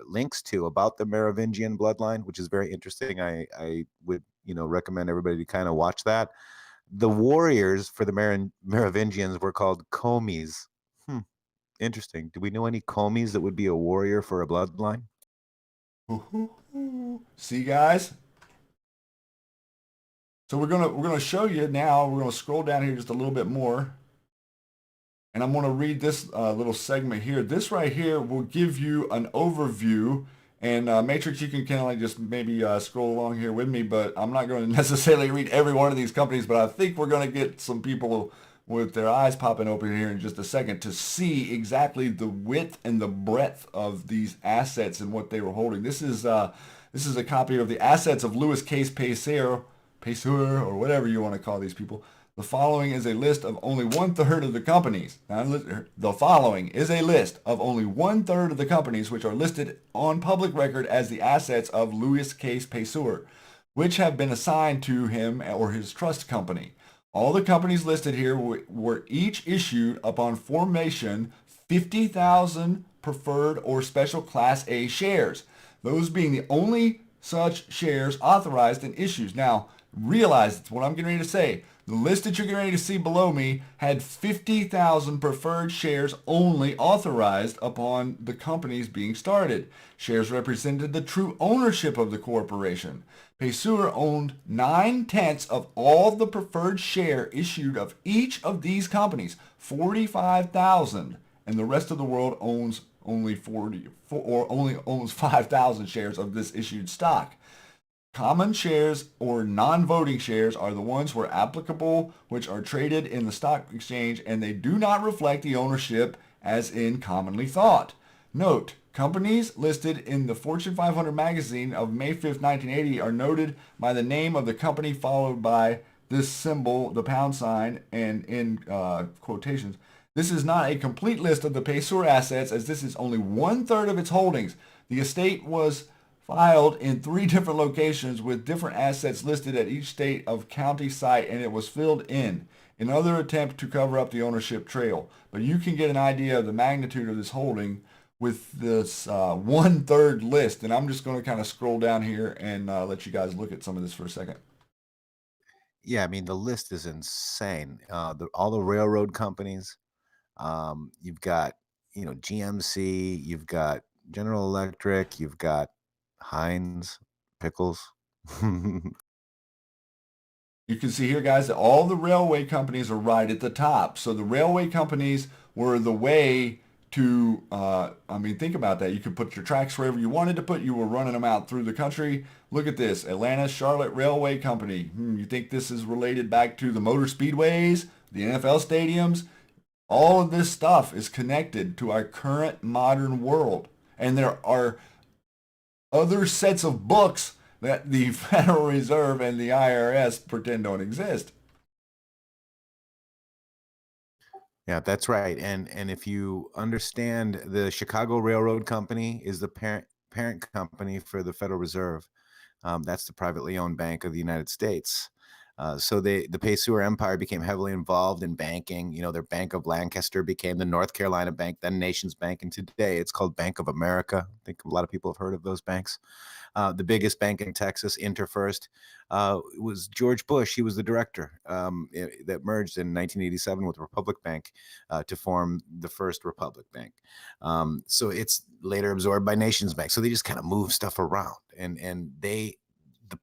links to about the Merovingian bloodline, which is very interesting. I would, recommend everybody to kind of watch that. The warriors for the Merovingians were called Comies. Interesting. Do we know any Comies that would be a warrior for a bloodline? See, guys? So we're gonna show you now. We're gonna scroll down here just a little bit more, and I'm gonna read this little segment here. This right here will give you an overview. And Matrix, you can kind of like just maybe scroll along here with me, but I'm not going to necessarily read every one of these companies, but I think we're going to get some people with their eyes popping open here in just a second to see exactly the width and the breadth of these assets and what they were holding. This is a copy of the assets of Louis Case Payseur, or whatever you want to call these people. The following is a list of only 1/3 of the companies. Now, the following is a list of only 1/3 of the companies which are listed on public record as the assets of Louis Case Payseur, which have been assigned to him or his trust company. All the companies listed here were each issued upon formation 50,000 preferred or special Class A shares, those being the only such shares authorized in issues. Now, realize what I'm getting ready to say. The list that you're getting ready to see below me had 50,000 preferred shares only authorized upon the companies being started. Shares represented the true ownership of the corporation. Payseur owned 9/10 of all the preferred share issued of each of these companies, 45,000, and the rest of the world owns only 5,000 shares of this issued stock. Common shares or non-voting shares are the ones where applicable, which are traded in the stock exchange, and they do not reflect the ownership as in commonly thought. Note, companies listed in the Fortune 500 magazine of May 5th, 1980 are noted by the name of the company followed by this symbol, the pound sign, and in quotations. This is not a complete list of the Payseur assets, as this is only 1/3 of its holdings. The estate was filed in 3 different locations with different assets listed at each state of county site, and it was filled in. in other attempt to cover up the ownership trail. But you can get an idea of the magnitude of this holding with this 1/3 list. And I'm just going to kind of scroll down here and let you guys look at some of this for a second. Yeah, I mean, the list is insane. All the railroad companies, you've got, GMC, you've got General Electric, you've got Heinz, Pickles. You can see here, guys, that all the railway companies are right at the top. So the railway companies were the way to, I mean, think about that. You could put your tracks wherever you wanted to put. You were running them out through the country. Look at this, Atlanta Charlotte Railway Company. You think this is related back to the motor speedways, the NFL stadiums? All of this stuff is connected to our current modern world. And there are other sets of books that the Federal Reserve and the IRS pretend don't exist. Yeah, that's right. And if you understand, the Chicago Railroad Company is the parent company for the Federal Reserve. That's the privately owned bank of the United States. So the Payseur Empire became heavily involved in banking. Their Bank of Lancaster became the North Carolina Bank, then Nations Bank, and today it's called Bank of America. I think a lot of people have heard of those banks. The biggest bank in Texas, Interfirst, was George Bush. He was the director that merged in 1987 with Republic Bank to form the first Republic Bank. So it's later absorbed by Nations Bank. So they just kind of move stuff around, and the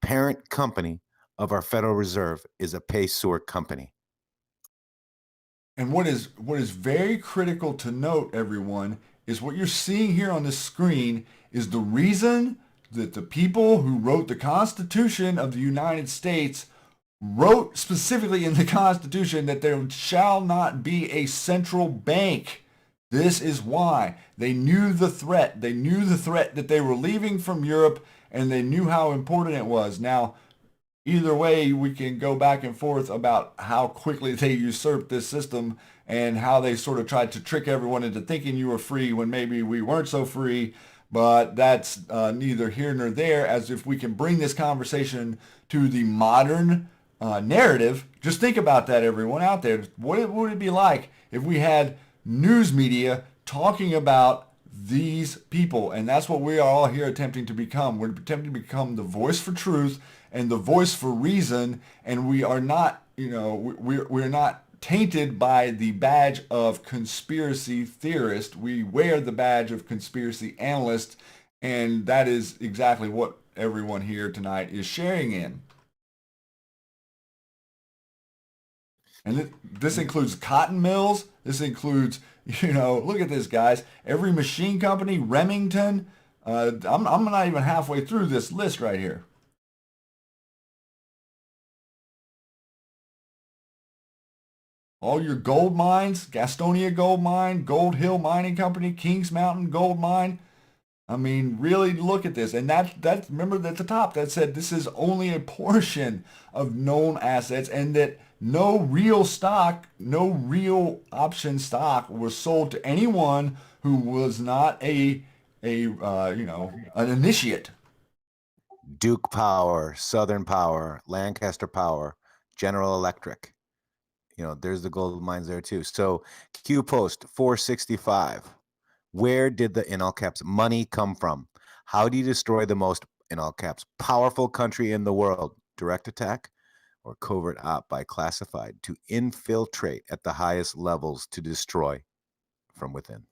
parent company of our Federal Reserve is a Payseur company. And what is very critical to note, everyone, is what you're seeing here on the screen is the reason that the people who wrote the Constitution of the United States wrote specifically in the Constitution that there shall not be a central bank. This is why. They knew the threat. They knew the threat that they were leaving from Europe, and they knew how important it was. Now, either way, we can go back and forth about how quickly they usurped this system and how they sort of tried to trick everyone into thinking you were free when maybe we weren't so free. But that's neither here nor there, as if we can bring this conversation to the modern narrative. Just think about that, everyone out there. What would it be like if we had news media talking about these people? And that's what we are all here attempting to become. We're attempting to become the voice for truth and the voice for reason. And we are not, we're not tainted by the badge of conspiracy theorist. We wear the badge of conspiracy analyst, and that is exactly what everyone here tonight is sharing in. And this includes cotton mills. This includes, look at this, guys. Every machine company, Remington. I'm not even halfway through this list right here. All your gold mines, Gastonia Gold Mine, Gold Hill Mining Company, Kings Mountain Gold Mine. I mean, really look at this. And that's remember at the top that said this is only a portion of known assets, and that no real stock, no real option stock was sold to anyone who was not an initiate. Duke Power, Southern Power, Lancaster Power, General Electric. There's the gold mines there too. So Q Post 465. Where did the, in all caps, money come from? How do you destroy the most, in all caps, powerful country in the world? Direct attack or covert op by classified to infiltrate at the highest levels to destroy from within.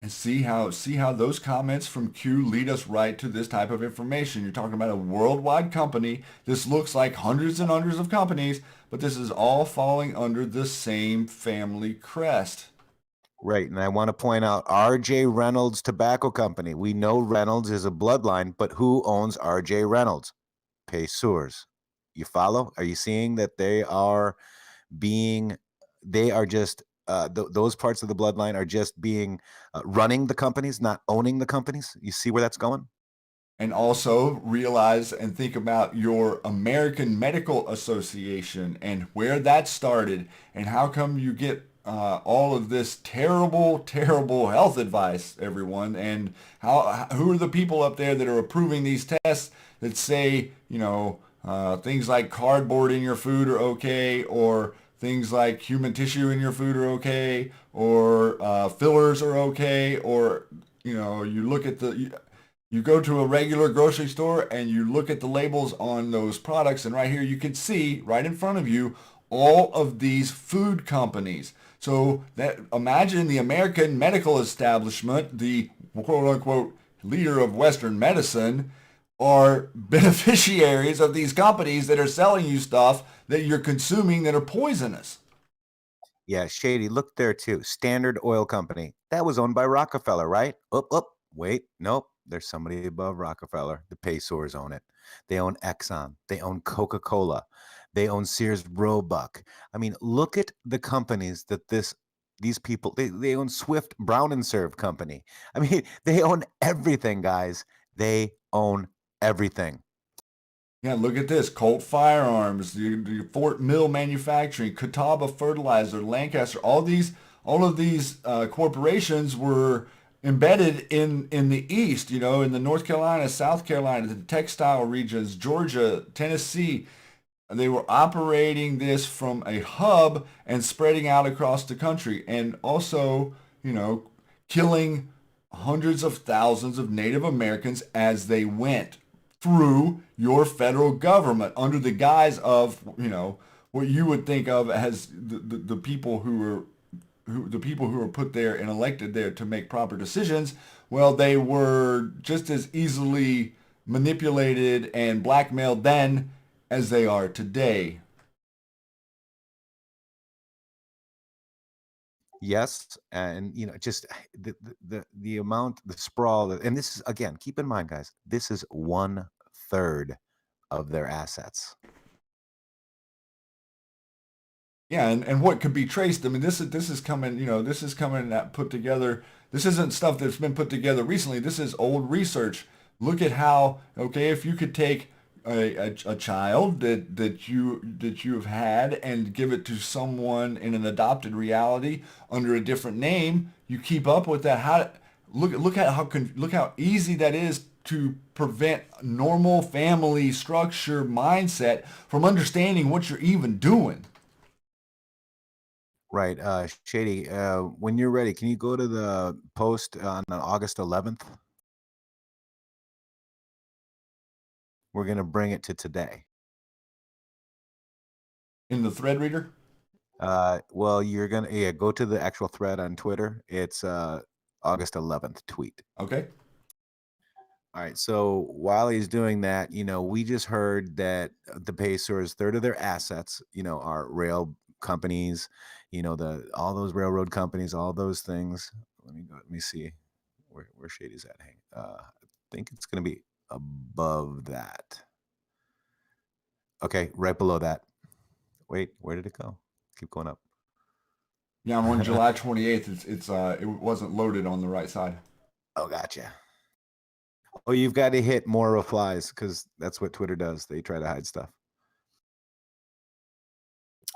And see how those comments from Q lead us right to this type of information. You're talking about a worldwide company. This looks like hundreds and hundreds of companies, but this is all falling under the same family crest. Right, and I want to point out R.J. Reynolds Tobacco Company. We know Reynolds is a bloodline, but who owns R.J. Reynolds? Payseurs. You follow? Are you seeing that they are just those parts of the bloodline are just being running the companies, not owning the companies? You see where that's going? And also realize and think about your American Medical Association and where that started, and how come you get all of this terrible, terrible health advice, everyone, and who are the people up there that are approving these tests that say, Things like cardboard in your food are okay, or things like human tissue in your food are okay, or fillers are okay, or you look at you go to a regular grocery store and you look at the labels on those products, and right here you can see right in front of you all of these food companies. So that imagine the American medical establishment, the quote unquote leader of Western medicine, are beneficiaries of these companies that are selling you stuff that you're consuming that are poisonous. Yeah, Shady, look there too. Standard Oil Company. That was owned by Rockefeller, right? Wait, nope. There's somebody above Rockefeller. The Payseurs own it. They own Exxon. They own Coca-Cola. They own Sears Roebuck. I mean, look at the companies that these people they own Swift Brown and Serve Company. I mean, they own everything, guys. They own everything. Yeah, look at this. Colt Firearms, the Fort Mill Manufacturing, Catawba Fertilizer, Lancaster, all of these corporations were embedded in the East, in the North Carolina, South Carolina, the textile regions, Georgia, Tennessee. They were operating this from a hub and spreading out across the country, and also, killing hundreds of thousands of Native Americans as they went through your federal government under the guise of, what you would think of as the people the people who were put there and elected there to make proper decisions. Well, they were just as easily manipulated and blackmailed then as they are today. Yes, and just the amount, the sprawl, and this is again, keep in mind, guys, this is 1/3 of their assets. Yeah, and what could be traced? I mean, this is coming, this is coming that put together. This isn't stuff that's been put together recently. This is old research. Look at how, okay, if you could take a child that you have had and give it to someone in an adopted reality under a different name, you keep up with that. Look how easy that is to prevent normal family structure mindset from understanding what you're even doing. Right, Shady. When you're ready, can you go to the post on August 11th? We're gonna bring it to today. In the thread reader? Well, you're gonna go to the actual thread on Twitter. It's August 11th tweet. Okay. All right. So while he's doing that, we just heard that the Pacers, third of their assets, are rail companies, all those railroad companies, all those things. Let me see where Shady's at. Hey, I think it's gonna be above that. Okay, right below that. Wait, where did it go? Keep going up. Yeah, I'm on July 28th. It wasn't loaded on the right side. Oh, gotcha. Oh, you've got to hit more replies because that's what Twitter does. They try to hide stuff.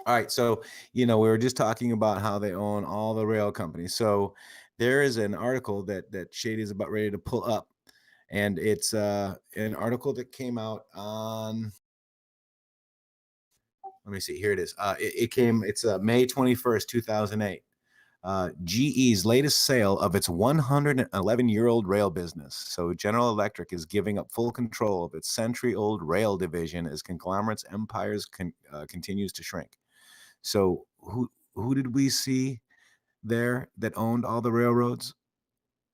All right. So, we were just talking about how they own all the rail companies. So there is an article that Shady is about ready to pull up. And it's an article that came out on, let me see, here it is. It's May 21st, 2008. GE's latest sale of its 111-year-old rail business. So General Electric is giving up full control of its century-old rail division as conglomerates' empires continues to shrink. So who did we see there that owned all the railroads?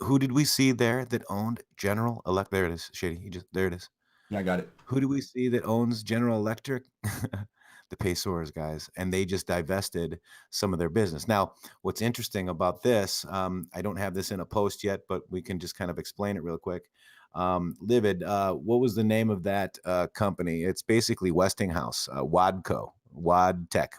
Who did we see there that owned General Electric? There it is, Shady. There it is. Yeah, I got it. Who do we see that owns General Electric? The Payseurs, guys, and they just divested some of their business. Now, what's interesting about this, I don't have this in a post yet, but we can just kind of explain it real quick. Livid, what was the name of that company? It's basically Westinghouse, Wadco, Wadtech,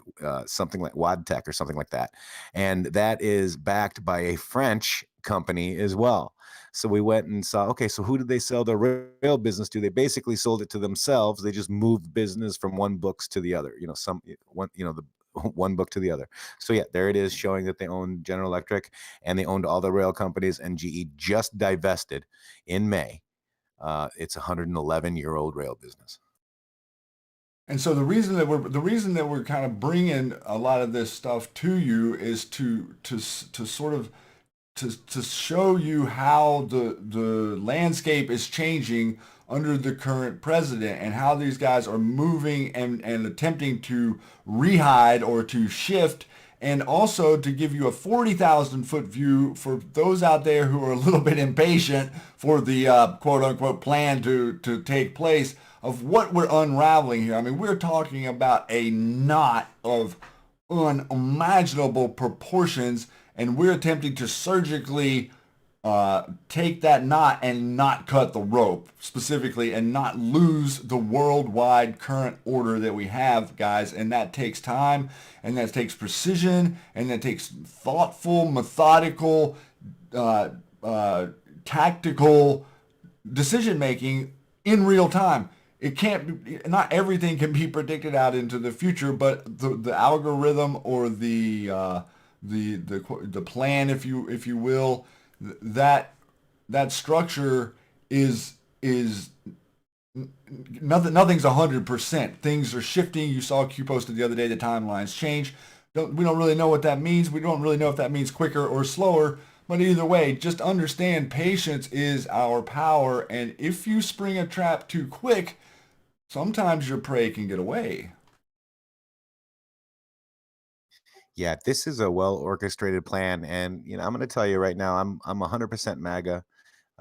something like Wadtech or something like that. And that is backed by a French company as well. So we went and saw, okay, so who did they sell their rail business to? They basically sold it to themselves. They just moved business from one books to the other, the one book to the other. So yeah, there it is, showing that they own General Electric and they owned all the rail companies, and GE just divested in May. It's a 111-year-old rail business. And so the reason that we're kind of bringing a lot of this stuff to you is to sort of to show you how the landscape is changing under the current president and how these guys are moving and attempting to rehide or to shift, and also to give you a 40,000 foot view for those out there who are a little bit impatient for the quote unquote plan to take place of what we're unraveling here. I mean, we're talking about a knot of unimaginable proportions, and we're attempting to surgically take that knot and not cut the rope specifically and not lose the worldwide current order that we have, guys. And that takes time, and that takes precision, and that takes thoughtful, methodical, uh, tactical decision making in real time. It can't be, not everything can be predicted out into the future, but the algorithm or the plan, if you will, that that structure is nothing's 100%. Things are shifting. You saw Q posted the other day the timelines change. We don't really know what that means. We don't really know if that means quicker or slower. But either way, just understand patience is our power. And if you spring a trap too quick, sometimes your prey can get away. Yeah, this is a well orchestrated plan, and I'm going to tell you right now, I'm 100% MAGA.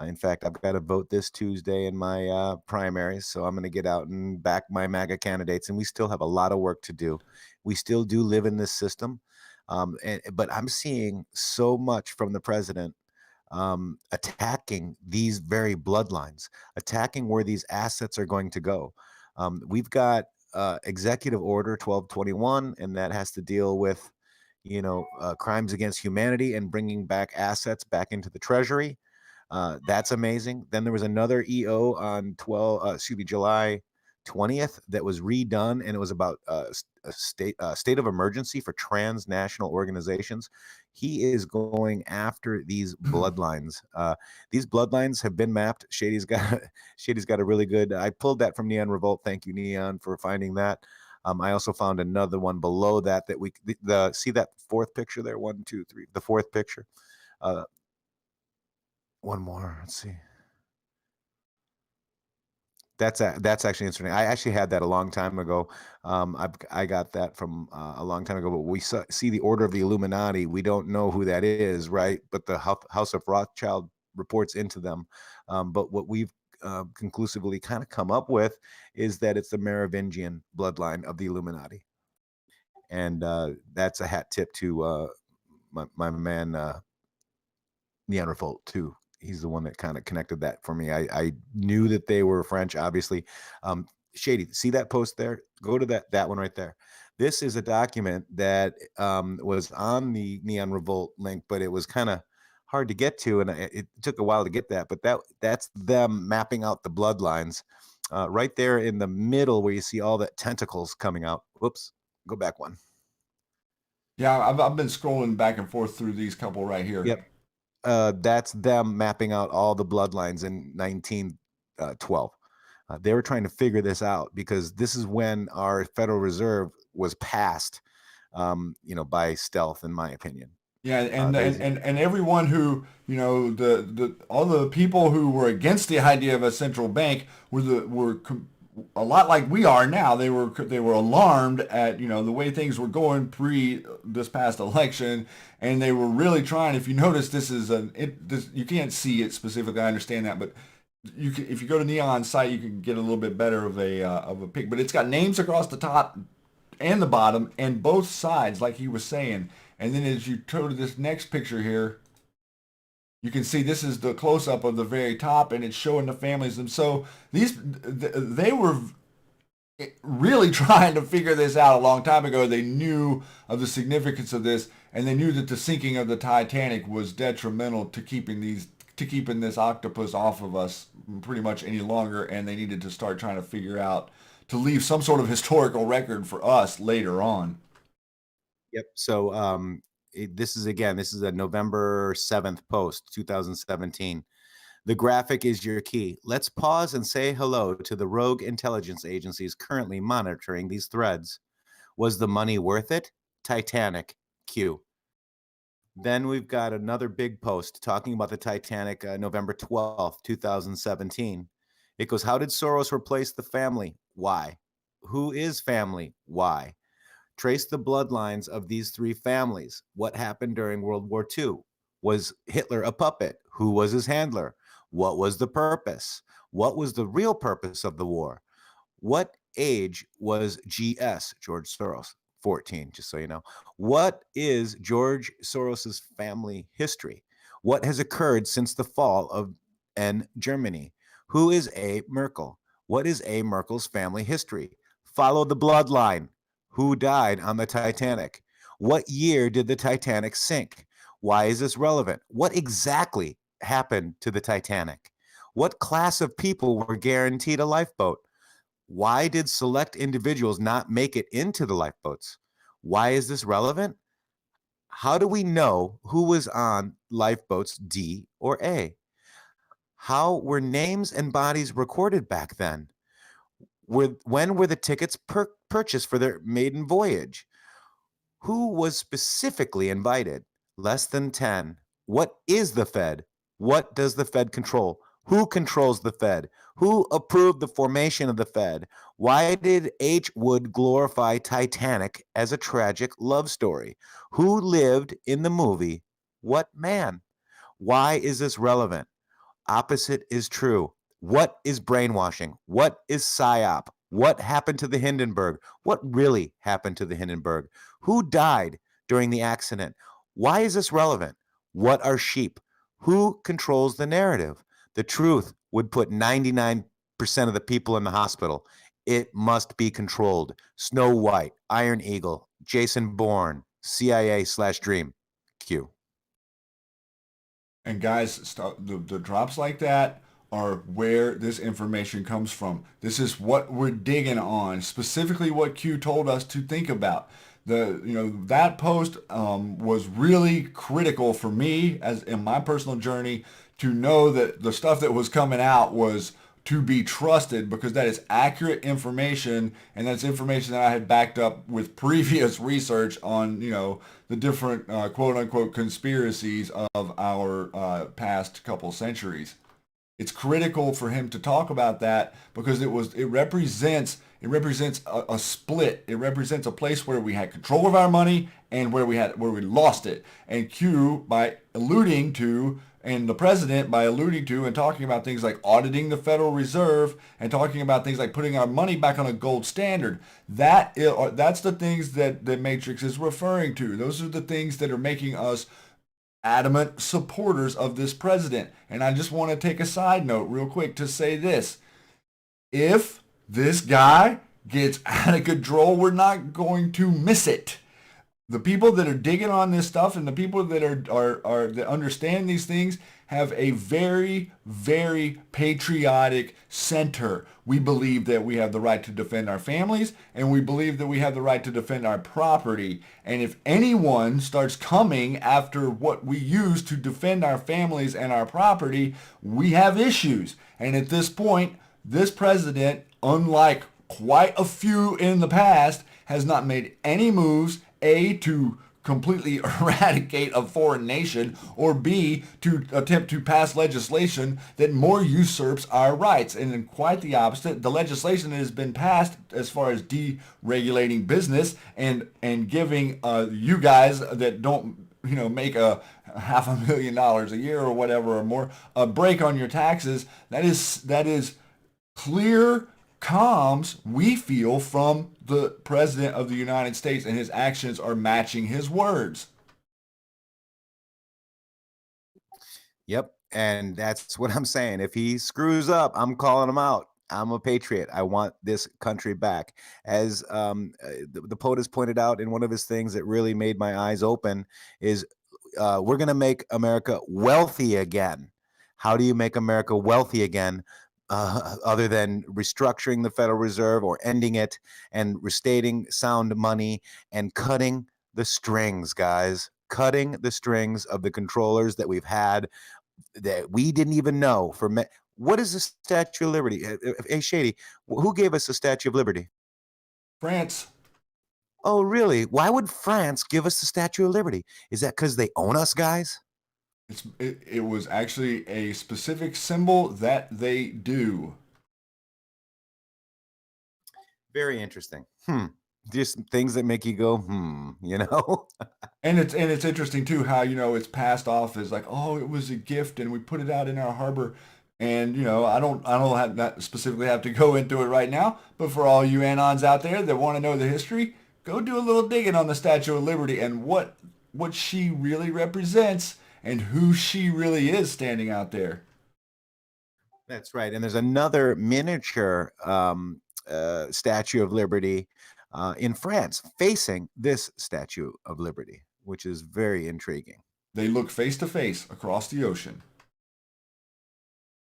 In fact, I've got to vote this Tuesday in my primaries, so I'm going to get out and back my MAGA candidates. And we still have a lot of work to do. We still do live in this system, but I'm seeing so much from the president attacking these very bloodlines, attacking where these assets are going to go. We've got Executive Order 1221, and that has to deal with crimes against humanity and bringing back assets back into the Treasury. That's amazing. Then there was another EO on July 20th that was redone, and it was about a state of emergency for transnational organizations. He is going after these bloodlines. These bloodlines have been mapped. Shady's got a really good. I pulled that from Neon Revolt. Thank you, Neon, for finding that. I also found another one below that we see that fourth picture there. 1, 2, 3. The fourth picture. One more. Let's see. That's actually interesting. I actually had that a long time ago. I got that from a long time ago. But we see the Order of the Illuminati. We don't know who that is, right? But the House of Rothschild reports into them. But what we've conclusively kind of come up with is that it's the Merovingian bloodline of the Illuminati, and that's a hat tip to my man Neon Revolt too. He's the one that kind of connected that for me. I knew that they were French, obviously. Shady, see that post there? Go to that one right there. This is a document that was on the Neon Revolt link, but it was kind of hard to get to, and it took a while to get that. But that's them mapping out the bloodlines right there in the middle, where you see all the tentacles coming out. Whoops, go back one. Yeah, I've been scrolling back and forth through these couple right here. Yep. That's them mapping out all the bloodlines in 1912. They were trying to figure this out because this is when our Federal Reserve was passed, by stealth, in my opinion. Yeah, and everyone who, the all the people who were against the idea of a central bank were a lot like we are now. They were alarmed at the way things were going pre this past election, and they were really trying. If you notice, you can't see it specifically. I understand that, but if you go to Neon's site, you can get a little bit better of a pic. But it's got names across the top and the bottom and both sides, like he was saying. And then as you go to this next picture here, you can see this is the close-up of the very top, and it's showing the families. And so they were really trying to figure this out a long time ago. They knew of the significance of this, and they knew that the sinking of the Titanic was detrimental to keeping this octopus off of us pretty much any longer, and they needed to start trying to figure out to leave some sort of historical record for us later on. Yep. So this is a November 7th post, 2017. The graphic is your key. Let's pause and say hello to the rogue intelligence agencies currently monitoring these threads. Was the money worth it? Titanic. Q. Then we've got another big post talking about the Titanic, November 12th, 2017. It goes, how did Soros replace the family? Why? Who is family? Why? Trace the bloodlines of these three families. What happened during World War II? Was Hitler a puppet? Who was his handler? What was the purpose? What was the real purpose of the war? What age was GS, George Soros? 14, just so you know. What is George Soros's family history? What has occurred since the fall of Germany? Who is A. Merkel? What is A. Merkel's family history? Follow the bloodline. Who died on the Titanic? What year did the Titanic sink? Why is this relevant? What exactly happened to the Titanic? What class of people were guaranteed a lifeboat? Why did select individuals not make it into the lifeboats? Why is this relevant? How do we know who was on lifeboats D or A? How were names and bodies recorded back then? When were the tickets purchased for their maiden voyage? Who was specifically invited? Less than 10. What is the Fed? What does the Fed control? Who controls the Fed? Who approved the formation of the Fed? Why did H. Wood glorify Titanic as a tragic love story? Who lived in the movie? What man? Why is this relevant? Opposite is true. What is brainwashing? What is PSYOP? What happened to the Hindenburg? What really happened to the Hindenburg? Who died during the accident? Why is this relevant? What are sheep? Who controls the narrative? The truth would put 99% of the people in the hospital. It must be controlled. Snow White, Iron Eagle, Jason Bourne, CIA/Dream. Q. And guys, the drops like that are where this information comes from. This is what we're digging on, specifically what Q told us to think about. That post was really critical for me as in my personal journey to know that the stuff that was coming out was to be trusted, because that is accurate information, and that's information that I had backed up with previous research on, the different quote unquote conspiracies of our past couple centuries. It's critical for him to talk about that because it represents a split. It represents a place where we had control of our money and where we lost it. And Q, by alluding to, and the president by alluding to and talking about things like auditing the Federal Reserve and talking about things like putting our money back on a gold standard, that's the things that Matrix is referring to. Those are the things that are making us adamant supporters of this president. And I just want to take a side note real quick to say this. If this guy gets out of control, we're not going to miss it. The people that are digging on this stuff and the people that are that understand these things have a very, very patriotic center. We believe that we have the right to defend our families, and we believe that we have the right to defend our property. And if anyone starts coming after what we use to defend our families and our property, we have issues. And at this point, this president, unlike quite a few in the past, has not made any moves, A, to completely eradicate a foreign nation, or B, to attempt to pass legislation that more usurps our rights. And in quite the opposite, the legislation that has been passed as far as deregulating business and giving you guys that don't make a $500,000 a year or whatever or more a break on your taxes, that is clear comms we feel from the president of the United States, and his actions are matching his words. Yep. And that's what I'm saying. If he screws up, I'm calling him out. I'm a patriot. I want this country back. As the POTUS pointed out in one of his things that really made my eyes open is we're going to make America wealthy again. How do you make America wealthy again? Other than restructuring the Federal Reserve or ending it and restating sound money and cutting the strings, guys, cutting the strings of the controllers that we've had that we didn't even know for what is the Statue of Liberty? Hey, Shady, who gave us the Statue of Liberty? France. Oh, really? Why would France give us the Statue of Liberty? Is that because they own us, guys? It was actually a specific symbol that they do. Very interesting. Just things that make you go, you know? And it's interesting too how, it's passed off as like, oh, it was a gift and we put it out in our harbor. And I don't have not specifically have to go into it right now, but for all you anons out there that want to know the history, go do a little digging on the Statue of Liberty and what she really represents and who she really is standing out there. That's right. And there's another miniature Statue of Liberty in France facing this Statue of Liberty, which is very intriguing. They look face to face across the ocean.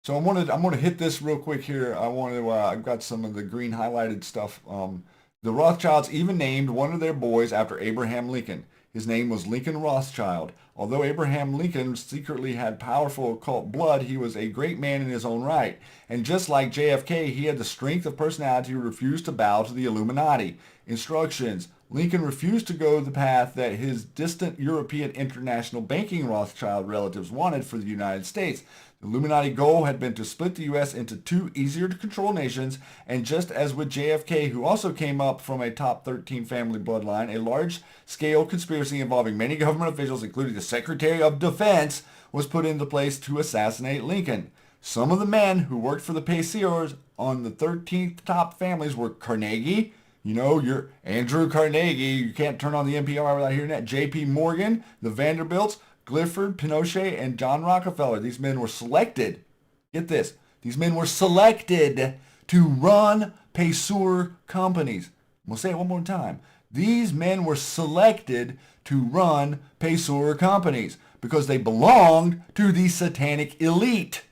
So I'm gonna hit this real quick here. I've got some of the green highlighted stuff. The Rothschilds even named one of their boys after Abraham Lincoln. His name was Lincoln Rothschild. Although Abraham Lincoln secretly had powerful occult blood, he was a great man in his own right. And just like JFK, he had the strength of personality to refuse to bow to the Illuminati. Instructions. Lincoln refused to go the path that his distant European international banking Rothschild relatives wanted for the United States. The Illuminati goal had been to split the U.S. into two easier-to-control nations, and just as with JFK, who also came up from a top 13 family bloodline, a large-scale conspiracy involving many government officials, including the Secretary of Defense, was put into place to assassinate Lincoln. Some of the men who worked for the Payseurs on the 13th top families were Carnegie, your Andrew Carnegie, you can't turn on the NPR without hearing that, J.P. Morgan, the Vanderbilts, Clifford, Pinochet, and John Rockefeller. These men were selected. Get this. These men were selected to run Payseur companies. We'll say it one more time. These men were selected to run Payseur companies because they belonged to the satanic elite.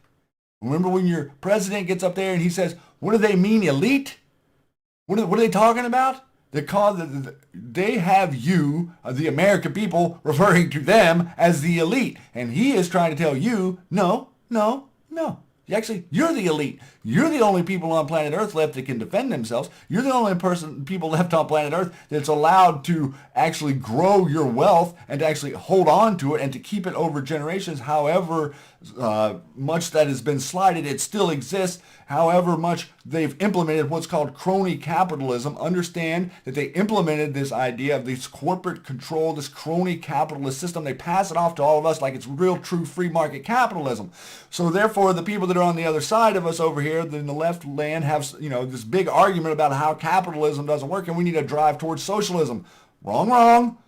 Remember when your president gets up there and he says, what do they mean, elite? What are they talking about? They have you, the American people, referring to them as the elite. And he is trying to tell you, no. Actually, you're the elite. You're the only people on planet Earth left that can defend themselves. You're the only people left on planet Earth that's allowed to actually grow your wealth and to actually hold on to it and to keep it over generations. However much that has been slighted, it still exists. However much they've implemented what's called crony capitalism, understand that they implemented this idea of this corporate control, this crony capitalist system. They pass it off to all of us like it's real, true free market capitalism. So therefore, the people that are on the other side of us over here in the left land have, this big argument about how capitalism doesn't work and we need to drive towards socialism. Wrong.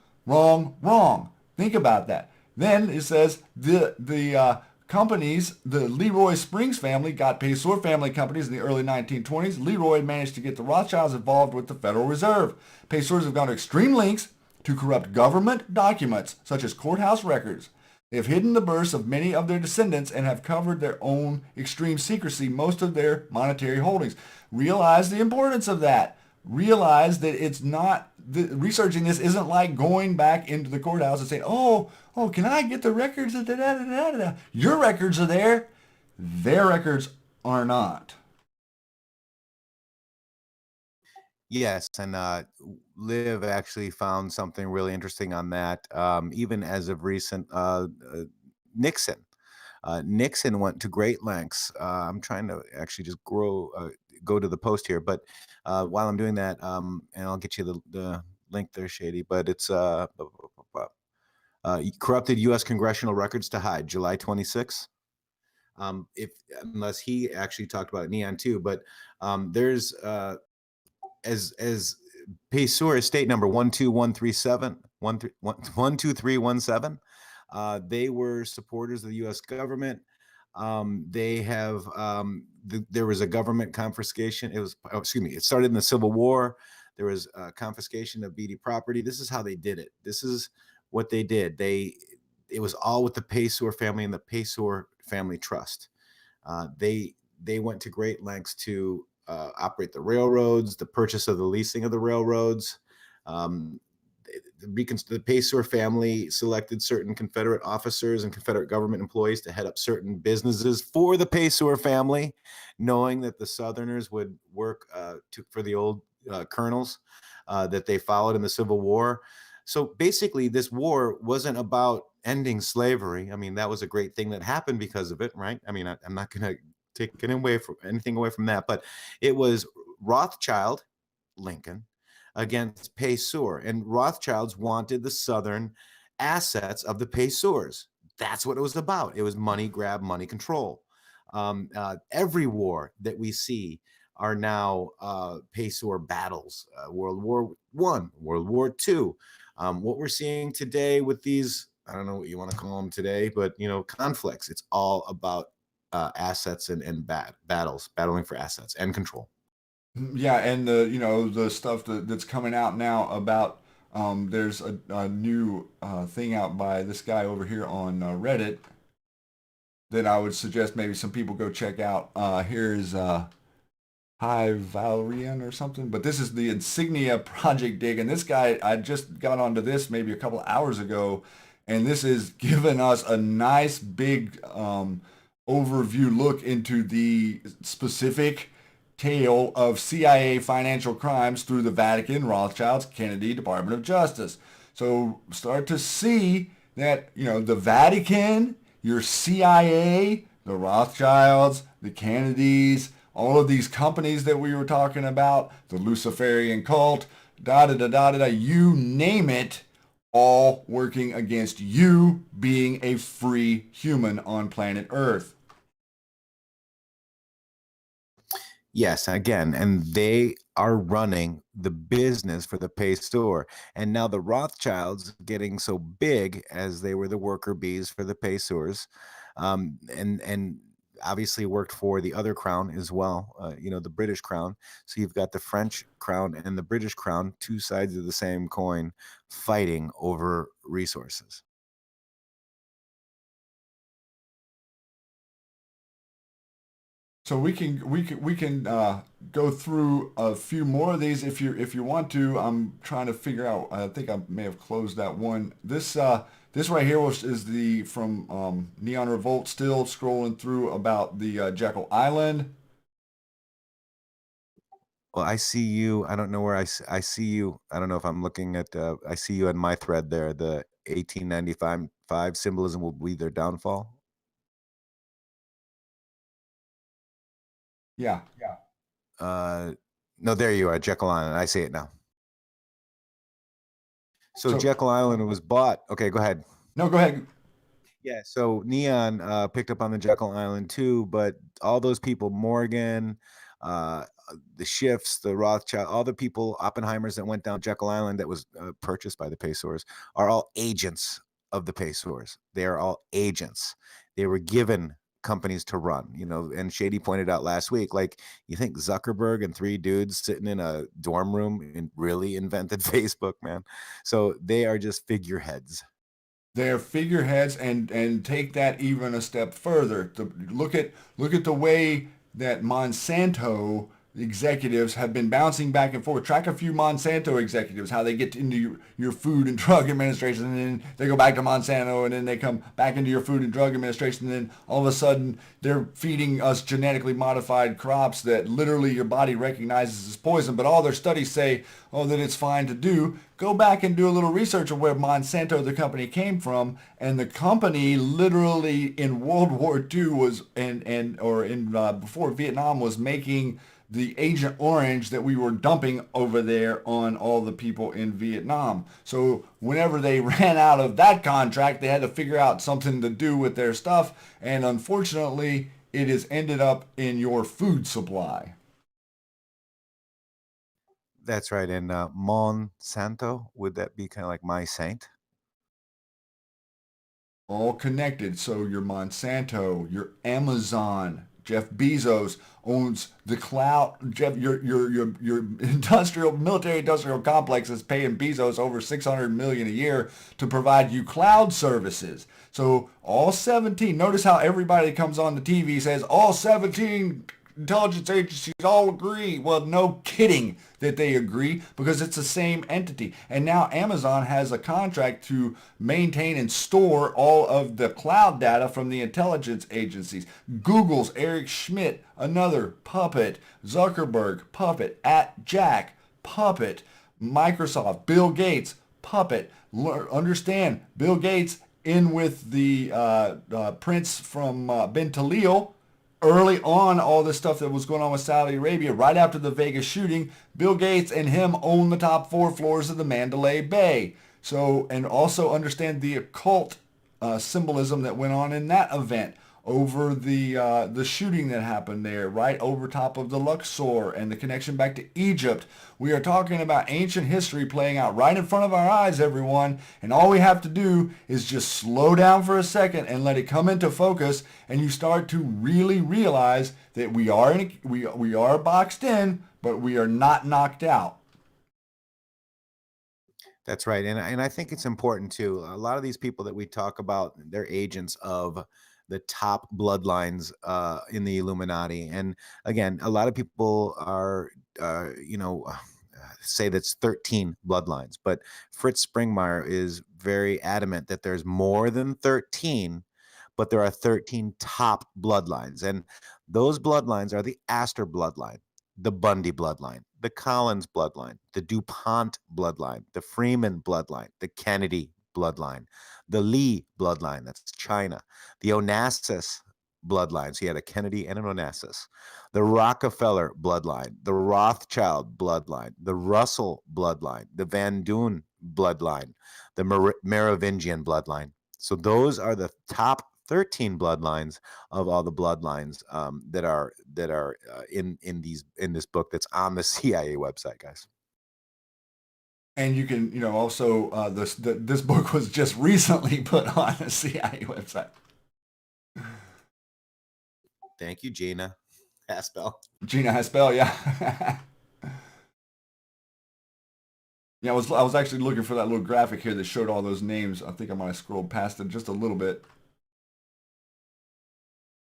Think about that. Then it says the companies, the Leroy Springs family got Payseur family companies in the early 1920s. Leroy managed to get the Rothschilds involved with the Federal Reserve. Payseurs have gone to extreme lengths to corrupt government documents, such as courthouse records. They have hidden the births of many of their descendants and have covered their own extreme secrecy most of their monetary holdings. Realize the importance of that. Realize that it's not, researching this isn't like going back into the courthouse and saying, oh, can I get the records? Your records are there. Their records are not. Yes, and Liv actually found something really interesting on that. Even as of recent, Nixon. Nixon went to great lengths. I'm trying to actually just go to the post here, but while I'm doing that, and I'll get you the link there, Shady. But it's corrupted U.S. congressional records to hide, July 26. Unless he actually talked about it, Neon too, but there's as Payseur state number 12317. They were supporters of the U.S. government. They have there was a government confiscation. It started in the Civil War. There was confiscation of BD property. This is how they did it. This is what they did. It was all with the Payseur family and the Payseur Family Trust. They went to great lengths to operate the railroads, the purchase of the leasing of the railroads. the Payseur family selected certain Confederate officers and Confederate government employees to head up certain businesses for the Payseur family, knowing that the Southerners would work for the old colonels that they followed in the Civil War. So basically, this war wasn't about ending slavery. I mean, that was a great thing that happened because of it, right? I mean, I'm not going to take anything away from that, but it was Rothschild, Lincoln, against Payseur, and Rothschilds wanted the Southern assets of the Payseurs. That's what it was about. It was money grab, money control. Every war that we see are now Payseur battles. World War I, World War II. What we're seeing today with these, I don't know what you want to call them today, but conflicts. It's all about assets and battles, battling for assets and control. Yeah, and the stuff that's coming out now about there's a new thing out by this guy over here on Reddit that I would suggest maybe some people go check out. Here's High Valerian or something, but this is the Insignia Project Dig, and this guy, I just got onto this maybe a couple of hours ago, and this is giving us a nice big overview look into the specific tale of CIA financial crimes through the Vatican, Rothschilds, Kennedy, Department of Justice. So start to see that, the Vatican, your CIA, the Rothschilds, the Kennedys, all of these companies that we were talking about, the Luciferian cult, you name it, all working against you being a free human on planet Earth. Yes, again, and they are running the business for the Payseur. And now the Rothschilds getting so big as they were the worker bees for the Payseurs, and obviously worked for the other crown as well, the British crown. So you've got the French crown and the British crown, two sides of the same coin, fighting over resources. So we can go through a few more of these if you want to. I'm trying to figure out. I think I may have closed that one. This right here is the from Neon Revolt. Still scrolling through about the Jekyll Island. Well, I see you. I don't know where I see you. I don't know if I'm looking at. I see you in my thread there. The 1895 symbolism will be their downfall. Yeah. No, there you are, Jekyll Island. I see it now. So Jekyll Island was bought. Okay, go ahead. No, go ahead. Yeah, so Neon picked up on the Jekyll Island too, but all those people, Morgan, the Schiffs, the Rothschild, all the people, Oppenheimers that went down Jekyll Island that was purchased by the Payseurs are all agents of the Payseurs. They are all agents. They were given companies to run, and Shady pointed out last week, like, you think Zuckerberg and three dudes sitting in a dorm room and really invented Facebook, man? So they are just figureheads. They're figureheads, and take that even a step further. Look at the way that Monsanto executives have been bouncing back and forth. Track a few Monsanto executives, how they get into your Food and Drug Administration, and then they go back to Monsanto, and then they come back into your Food and Drug Administration, and then all of a sudden they're feeding us genetically modified crops that literally your body recognizes as poison, but all their studies say, that it's fine to do. Go back and do a little research of where Monsanto, the company, came from, and the company literally in World War II was, before Vietnam, was making the Agent Orange that we were dumping over there on all the people in Vietnam. So whenever they ran out of that contract, they had to figure out something to do with their stuff, and unfortunately, it has ended up in your food supply. That's right. And Monsanto, would that be kind of like my saint? All connected. So your Monsanto, your Amazon, Jeff Bezos owns the cloud. Jeff, your military industrial complex is paying Bezos over $600 million a year to provide you cloud services. So all 17. Notice how everybody comes on the TV says all 17 intelligence agencies all agree. Well, no kidding that they agree, because it's the same entity. And now Amazon has a contract to maintain and store all of the cloud data from the intelligence agencies. Google's Eric Schmidt, another puppet. Zuckerberg, puppet. @Jack, puppet. Microsoft, Bill Gates, puppet. Understand, Bill Gates in with the prince from Ben Talil. Early on, all the stuff that was going on with Saudi Arabia, right after the Vegas shooting, Bill Gates and him own the top 4 floors of the Mandalay Bay. So, and also understand the occult symbolism that went on in that event over the shooting that happened there, right over top of the Luxor, and the connection back to Egypt. We are talking about ancient history playing out right in front of our eyes, everyone. And all we have to do is just slow down for a second and let it come into focus, and you start to really realize that we are boxed in, but we are not knocked out. That's right. And I think it's important too. A lot of these people that we talk about, they're agents of the top bloodlines in the Illuminati. And again, a lot of people are, say that's 13 bloodlines. But Fritz Springmeier is very adamant that there's more than 13, but there are 13 top bloodlines. And those bloodlines are the Astor bloodline, the Bundy bloodline, the Collins bloodline, the DuPont bloodline, the Freeman bloodline, the Kennedy bloodline, the Lee bloodline, that's China, the Onassis bloodline, so you had a Kennedy and an Onassis, the Rockefeller bloodline, the Rothschild bloodline, the Russell bloodline, the Van Duyn bloodline, the Merovingian bloodline. So those are the top 13 bloodlines of all the bloodlines that are in this book that's on the CIA website, guys. And you can, also this book was just recently put on the CIA website. Thank you, Gina Haspel. Gina Haspel, yeah. Yeah, I was actually looking for that little graphic here that showed all those names. I think I might have scrolled past it just a little bit.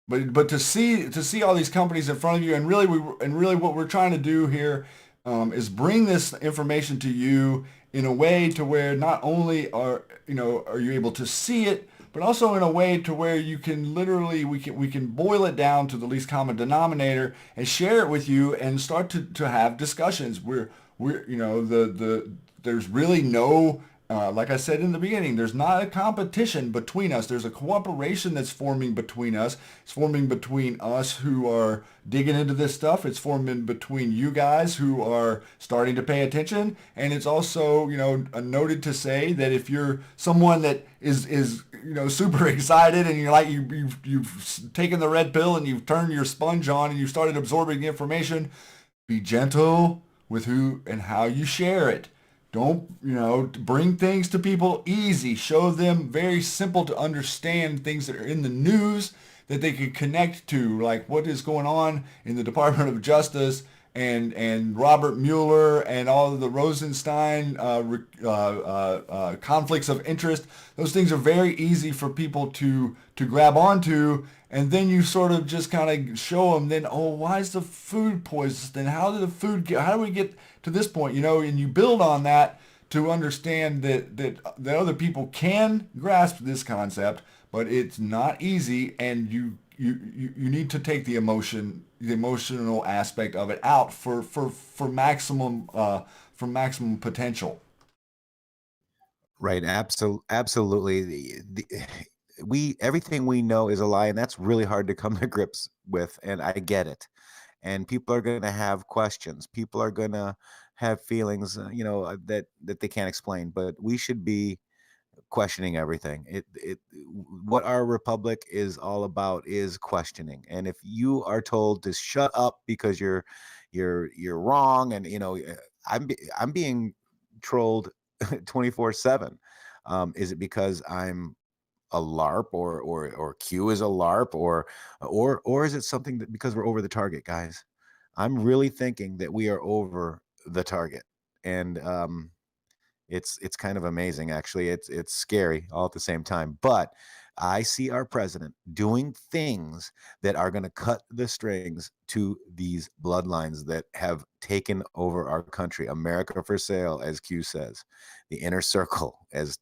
But to see all these companies in front of you, and really what we're trying to do here is bring this information to you in a way to where not only are you able to see it, but also in a way to where you can literally, we can boil it down to the least common denominator and share it with you and start to have discussions. There's really no, like I said in the beginning, there's not a competition between us. There's a cooperation that's forming between us. It's forming between us who are digging into this stuff. It's forming between you guys who are starting to pay attention. And it's also, noted to say that if you're someone that is super excited and you're like, you've taken the red pill and you've turned your sponge on and you've started absorbing the information, be gentle with who and how you share it. Don't, bring things to people easy. Show them very simple to understand things that are in the news that they can connect to, like what is going on in the Department of Justice and Robert Mueller and all of the Rosenstein conflicts of interest. Those things are very easy for people to grab onto, and then you sort of just kind of show them. Then, why is the food poisoned? And how do we get to this point? And you build on that to understand that other people can grasp this concept, but it's not easy, and you need to take the emotional aspect of it out for maximum potential. Right. Absolutely. Everything we know is a lie, and that's really hard to come to grips with. And I get it. And people are going to have questions. People are going to have feelings, that they can't explain. But we should be questioning everything. What our republic is all about is questioning. And if you are told to shut up because you're wrong, and I'm being trolled 24/7. Is it because I'm a LARP or Q is a LARP or is it something that because we're over the target, guys? I'm really thinking that we are over the target, and it's kind of amazing, actually. It's scary all at the same time. But I see our president doing things that are going to cut the strings to these bloodlines that have taken over our country. America for sale, as Q says. The inner circle, as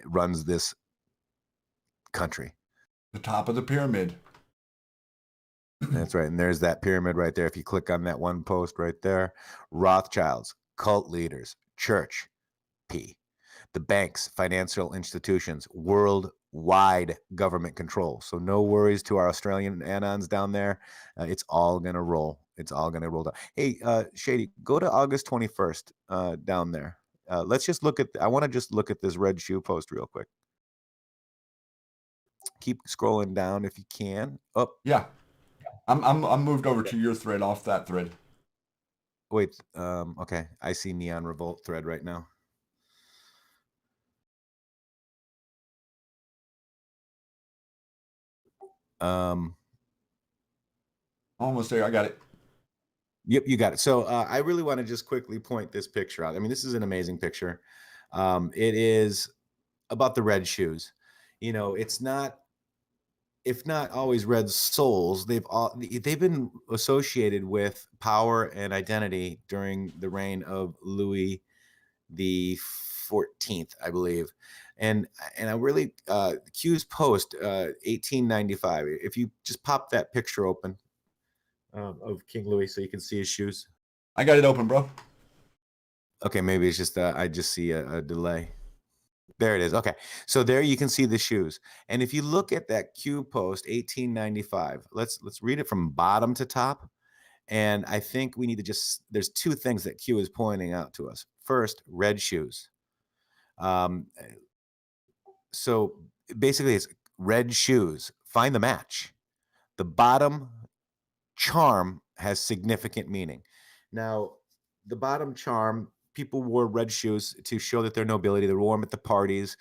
runs this country. The top of the pyramid. That's right. And there's that pyramid right there. If you click on that one post right there, Rothschilds, cult leaders, church, P. The banks, financial institutions, worldwide government control. So no worries to our Australian anons down there. It's all going to roll. It's all going to roll down. Hey, Shady, go to August 21st down there. Let's just look at, I want to just look at this red shoe post real quick. Keep scrolling down if you can. Oh, Yeah. I'm moved over to your thread off that thread. wait. Okay. I see Neon Revolt thread right now. Almost there. I got it. Yep, you got it. So I really want to just quickly point this picture out. I mean, this is an amazing picture. It is about the red shoes. You know, it's not, if not always red souls, they've been associated with power and identity during the reign of Louis the 14th, I believe. And I really Q's post 1895. If you just pop that picture open of King Louis so you can see his shoes. I got it open, bro. Okay, maybe it's just I just see a delay. There it is. Okay, so there you can see the shoes. And if you look at that Q post 1895, let's read it from bottom to top. And I think we need to just, there's two things that Q is pointing out to us. First, red shoes. So basically it's red shoes. Find the match. The bottom charm has significant meaning. Now, the bottom charm, people wore red shoes to show that their nobility. They wore them at the parties.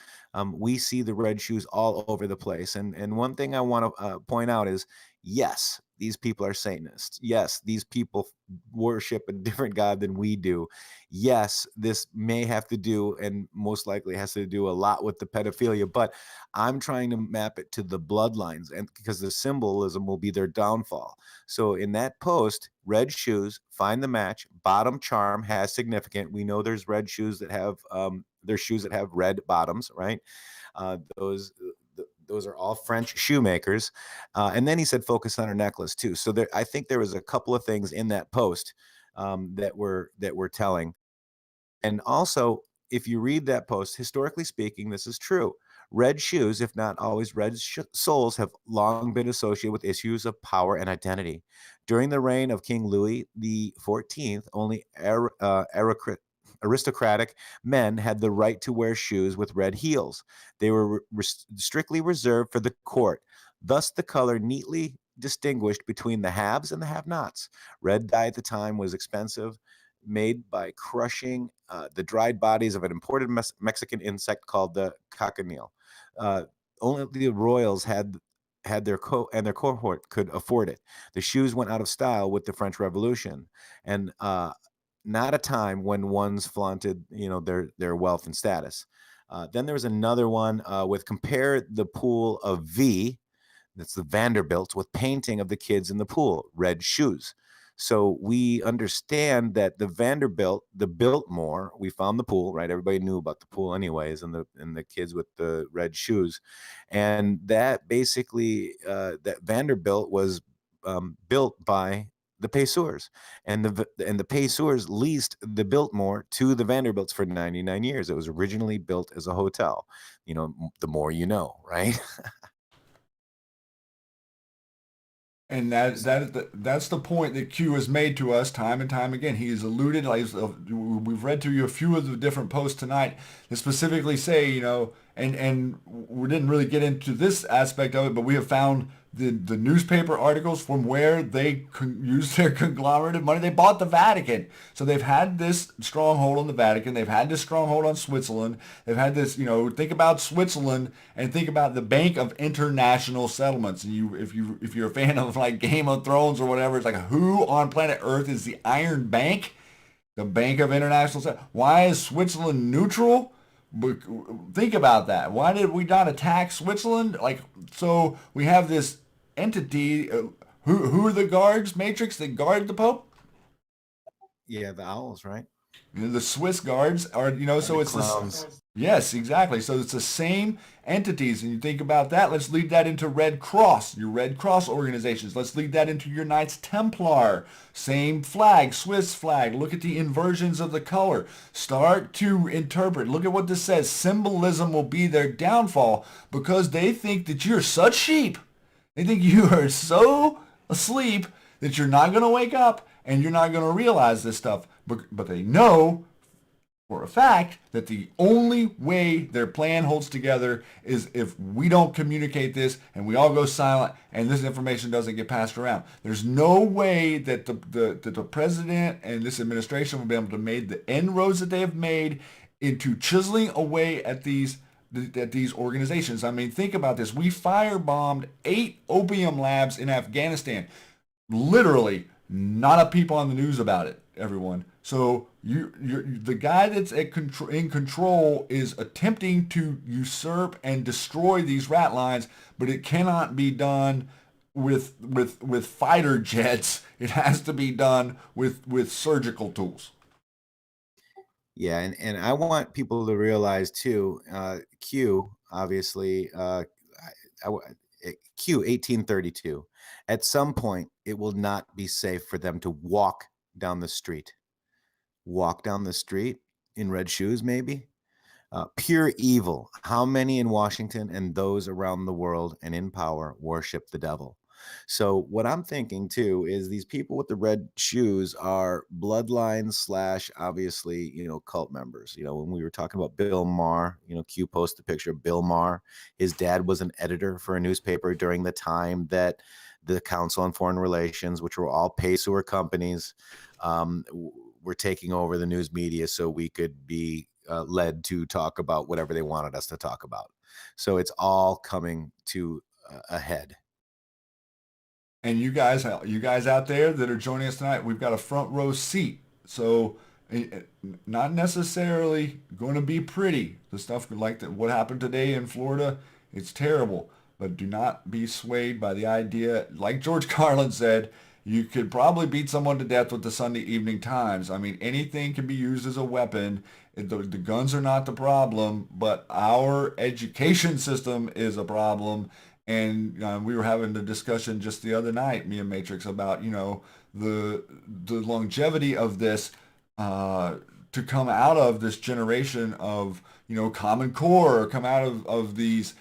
We see the red shoes all over the place. And one thing I want to point out is, yes, these people are Satanists. Yes, these people worship a different God than we do. Yes, this may have to do, and most likely has to do a lot with the pedophilia, but I'm trying to map it to the bloodlines, and because the symbolism will be their downfall. So in that post, red shoes, find the match, bottom charm has significant. We know there's red shoes that have there's shoes that have red bottoms, right? Those are all French shoemakers. And then he said, focus on her necklace too. So there, I think there was a couple of things in that post that were telling. And also, if you read that post, historically speaking, this is true. Red shoes, if not always red souls, have long been associated with issues of power and identity. During the reign of King Louis the 14th, only aristocratic men had the right to wear shoes with red heels. They were strictly reserved for the court. Thus, the color neatly distinguished between the haves and the have-nots. Red dye at the time was expensive, made by crushing the dried bodies of an imported Mexican insect called the cochineal. Only the royals had their cohort could afford it. The shoes went out of style with the French Revolution, and not a time when ones flaunted, their wealth and status. Then there was another one with compare the pool of V, that's the Vanderbilts, with painting of the kids in the pool, red shoes. So we understand that the Vanderbilt, the Biltmore, we found the pool, right? Everybody knew about the pool anyways, and the kids with the red shoes. And that basically, that Vanderbilt was built by the Payseurs, and the Payseurs leased the Biltmore to the Vanderbilts for 99 years. It was originally built as a hotel. The more you know, right? And that's the point that Q has made to us time and time again. He has alluded, we've read to you a few of the different posts tonight that specifically say, and we didn't really get into this aspect of it, but we have found the newspaper articles from where they used their conglomerate of money. They bought the Vatican. So they've had this stronghold on the Vatican. They've had this stronghold on Switzerland. They've had this, think about Switzerland and think about the Bank of International Settlements. And if you're a fan of like Game of Thrones or whatever, it's like, who on planet Earth is the Iron Bank? The Bank of International Settlements. Why is Switzerland neutral? But think about that. Why did we not attack Switzerland? Like, so we have this entity. Who are the guards, Matrix, that guard the Pope? Yeah, the owls, right? The Swiss guards are, so The it's clowns. yes, exactly. So it's the same entities. And you think about that, let's lead that into Red Cross, your Red Cross organizations. Let's lead that into your Knights Templar. Same flag, Swiss flag. Look at the inversions of the color. Start to interpret. Look at what this says. Symbolism will be their downfall because they think that you're such sheep. They think you are so asleep that you're not going to wake up and you're not going to realize this stuff. But they know for a fact that the only way their plan holds together is if we don't communicate this and we all go silent and this information doesn't get passed around. There's no way that the president and this administration will be able to make the inroads that they have made into chiseling away at these organizations. I mean, think about this. We firebombed 8 opium labs in Afghanistan. Literally, not a peep on the news about it, everyone. So the guy that's in control is attempting to usurp and destroy these rat lines, but it cannot be done with fighter jets. It has to be done with surgical tools. Yeah, and I want people to realize too, Q obviously, Q 1832. At some point, it will not be safe for them to walk down the street. Walk down the street in red shoes, maybe. Pure evil. How many in Washington and those around the world and in power worship the devil? So what I'm thinking too is these people with the red shoes are bloodline / obviously, cult members. When we were talking about Bill Maher, Q posted a picture of Bill Maher. His dad was an editor for a newspaper during the time that the Council on Foreign Relations, which were all Payseur companies, were taking over the news media so we could be led to talk about whatever they wanted us to talk about. So it's all coming to a head. And you guys out there that are joining us tonight, we've got a front row seat. So not necessarily going to be pretty. The stuff like that, what happened today in Florida, it's terrible. But do not be swayed by the idea, like George Carlin said, you could probably beat someone to death with the Sunday Evening Times. I mean, anything can be used as a weapon. The guns are not the problem, but our education system is a problem. And we were having a discussion just the other night, me and Matrix, about the longevity of this to come out of this generation of Common Core, or come out of these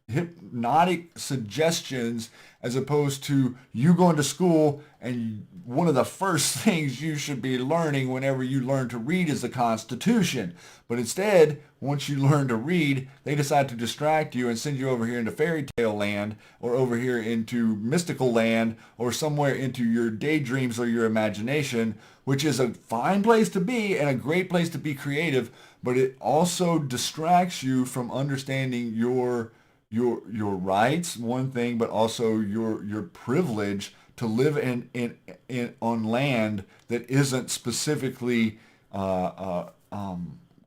hypnotic suggestions, as opposed to you going to school and one of the first things you should be learning whenever you learn to read is the Constitution. But instead, once you learn to read, they decide to distract you and send you over here into fairy tale land, or over here into mystical land, or somewhere into your daydreams or your imagination, which is a fine place to be and a great place to be creative, but it also distracts you from understanding your rights, one thing, but also your privilege to live on land that isn't specifically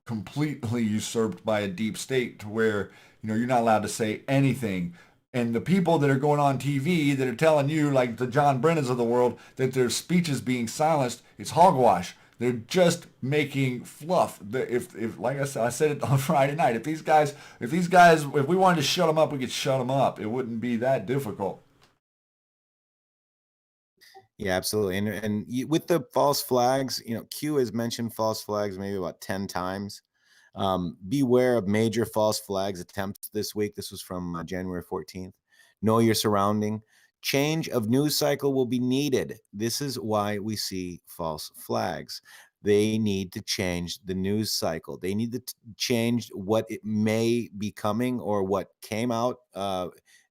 completely usurped by a deep state, to where you're not allowed to say anything. And the people that are going on TV that are telling you, like the John Brennans of the world, that their speech is being silenced, it's hogwash. They're just making fluff. If like I said it on Friday night, if we wanted to shut them up, we could shut them up. It wouldn't be that difficult. Yeah, absolutely. And with the false flags, Q has mentioned false flags maybe about 10 times. Beware of major false flags attempts this week. This was from January 14th. Know your surrounding. Change of news cycle will be needed. This is why we see false flags. They need to change the news cycle. They need to change what it may be coming or what came out.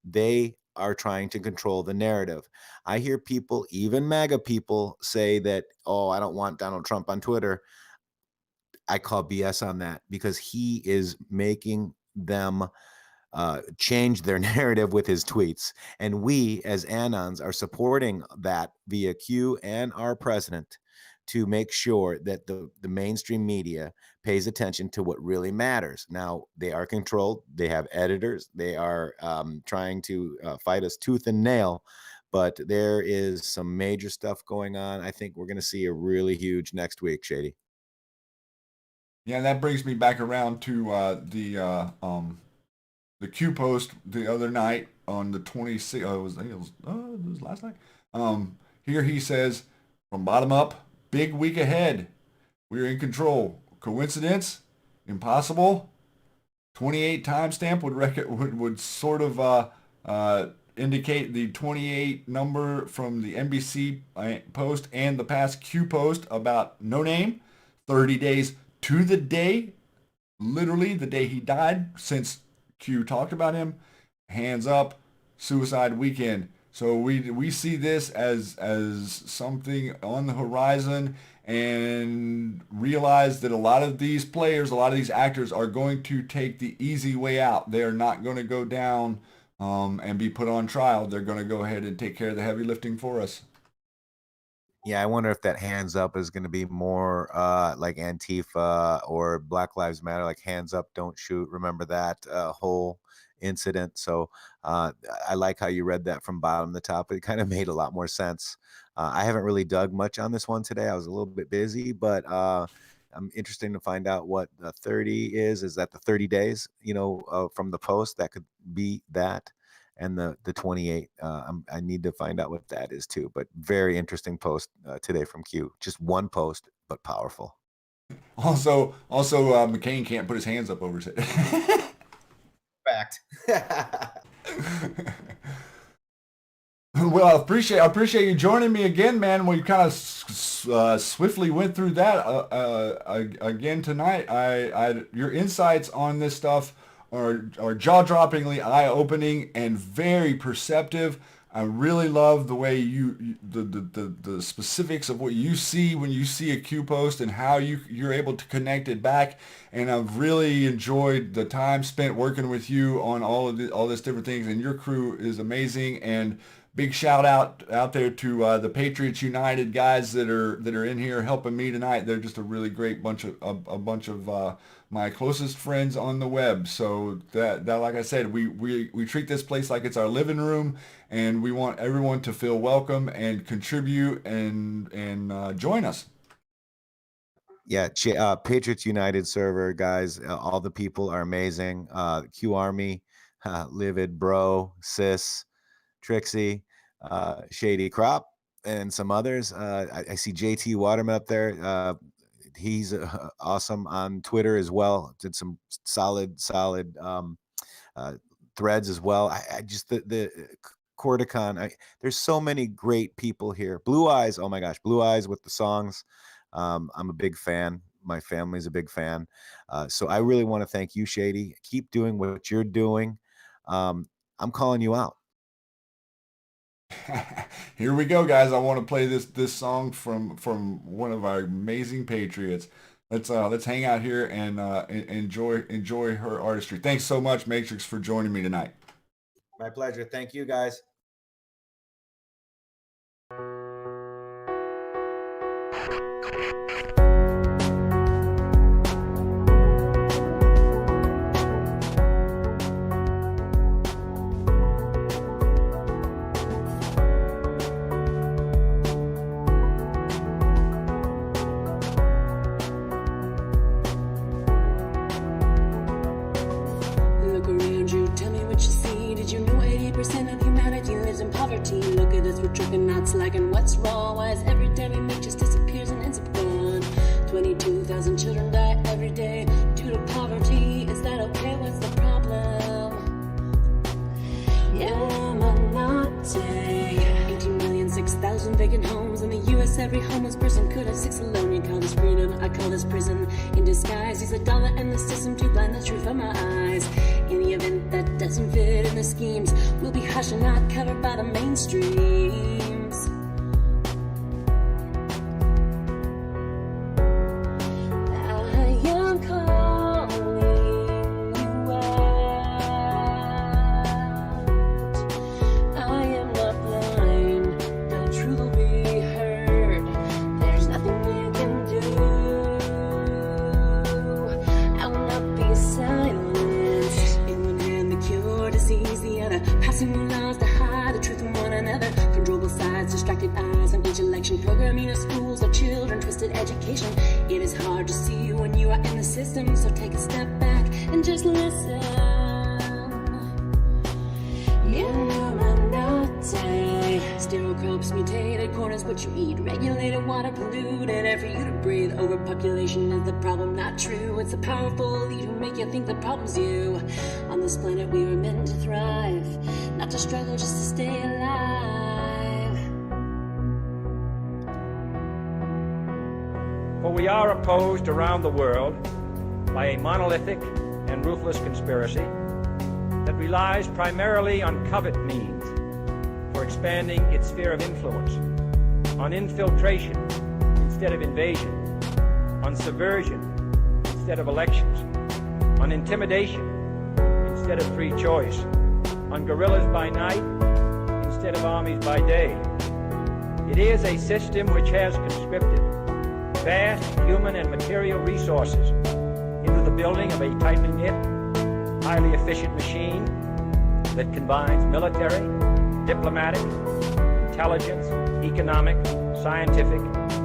They are trying to control the narrative. I hear people, even MAGA people, say that, oh, I don't want Donald Trump on Twitter. I call BS on that, because he is making them change their narrative with his tweets. And we as Anons are supporting that via Q and our president to make sure that the mainstream media pays attention to what really matters. Now, they are controlled. They have editors. They are trying to fight us tooth and nail. But there is some major stuff going on. I think we're going to see a really huge next week, Shady. Yeah, that brings me back around to the Q post the other night on the 26th. It was last night. Here he says, from bottom up, big week ahead. We're in control. Coincidence? Impossible. 28 timestamp would sort of indicate the 28 number from the NBC post and the past Q post about No Name. 30 days to the day, literally the day he died, since Q talked about him. Hands up, suicide weekend. So we see this as something on the horizon, and realize that a lot of these players, a lot of these actors are going to take the easy way out. They're not going to go down and be put on trial. They're going to go ahead and take care of the heavy lifting for us. Yeah, I wonder if that hands up is going to be more like Antifa or Black Lives Matter, like hands up, don't shoot. Remember that whole incident? So I like how you read that from bottom to top. It kind of made a lot more sense. I haven't really dug much on this one today. I was a little bit busy, but I'm interested to find out what the 30 is. Is that the 30 days, from the post? That could be that. And the 28, I need to find out what that is too. But very interesting post today from Q. Just one post, but powerful. Also, McCain can't put his hands up over his head. Fact. Well, I appreciate you joining me again, man. We kind of swiftly went through that again tonight. Your insights on this stuff are jaw-droppingly eye-opening and very perceptive. I really love the way the specifics of what you see when you see a Q post and how you're able to connect it back. And I've really enjoyed the time spent working with you on all this different things. And your crew is amazing. And big shout out there to the Patriots United guys that are in here helping me tonight. They're just a really great bunch of my closest friends on the web. So that like I said, we treat this place like it's our living room, and we want everyone to feel welcome and contribute and join us. Yeah, Patriots United server, guys. All the people are amazing. Q Army, Livid Bro, Sis, Trixie, Shady Crop, and some others. I see JT Waterman up there. He's awesome on Twitter as well. Did some solid threads as well. I just the Cordicon. There's so many great people here. Blue Eyes. Oh my gosh, Blue Eyes with the songs. I'm a big fan. My family's a big fan. So I really want to thank you, Shady. Keep doing what you're doing. I'm calling you out. Here we go, guys. I want to play this song from one of our amazing Patriots. Let's hang out here and enjoy her artistry. Thanks so much, Matrix, for joining me tonight. My pleasure. Thank you, guys. And what's wrong? Why is every day we make just disappears and ends up gone? 22,000 children die every day due to poverty. Is that okay? What's the problem? Yeah, Monate. 18,006,000 vacant homes in the U.S. Every homeless person could have 6 alone. You call this freedom, I call this prison in disguise. Use a dollar and the system to blind the truth from my eyes. In the event that doesn't fit in the schemes, we'll be hushed and not covered by the mainstreams. Nothing see you when you are in the system. So take a step back and just listen. Illuminati. Sterile crops, mutated corners, what you eat. Regulated water, polluted air for you to breathe. Overpopulation is the problem, not true. It's the powerful elite who make you think the problem's you. On this planet we were meant to thrive, not to struggle just to stay alive. For we are opposed around the world by a monolithic and ruthless conspiracy that relies primarily on covert means for expanding its sphere of influence, on infiltration instead of invasion, on subversion instead of elections, on intimidation instead of free choice, on guerrillas by night instead of armies by day. It is a system which has conscripted vast human and material resources into the building of a tightly knit, highly efficient machine that combines military, diplomatic, intelligence, economic, scientific,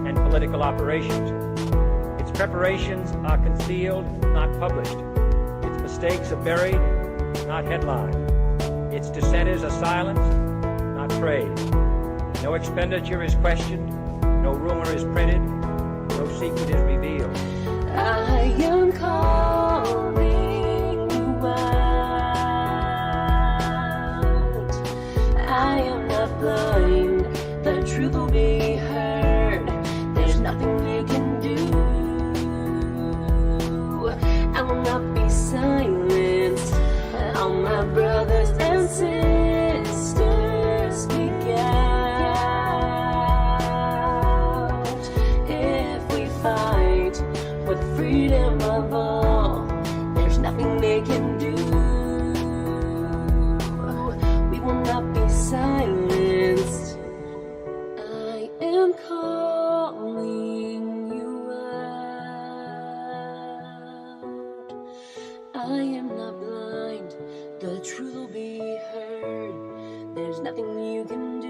and political operations. Its preparations are concealed, not published. Its mistakes are buried, not headlined. Its dissenters are silenced, not praised. No expenditure is questioned, no rumor is printed, no secret is revealed. I am calling you out. I am not blind, the truth will be heard. There's nothing you can do. I will not be silenced. All my brothers and sisters speak out. If we fight for the freedom of all, there's nothing they can do. We will not be silenced. I am calling you out. I am not blind, the truth will be heard. There's nothing you can do.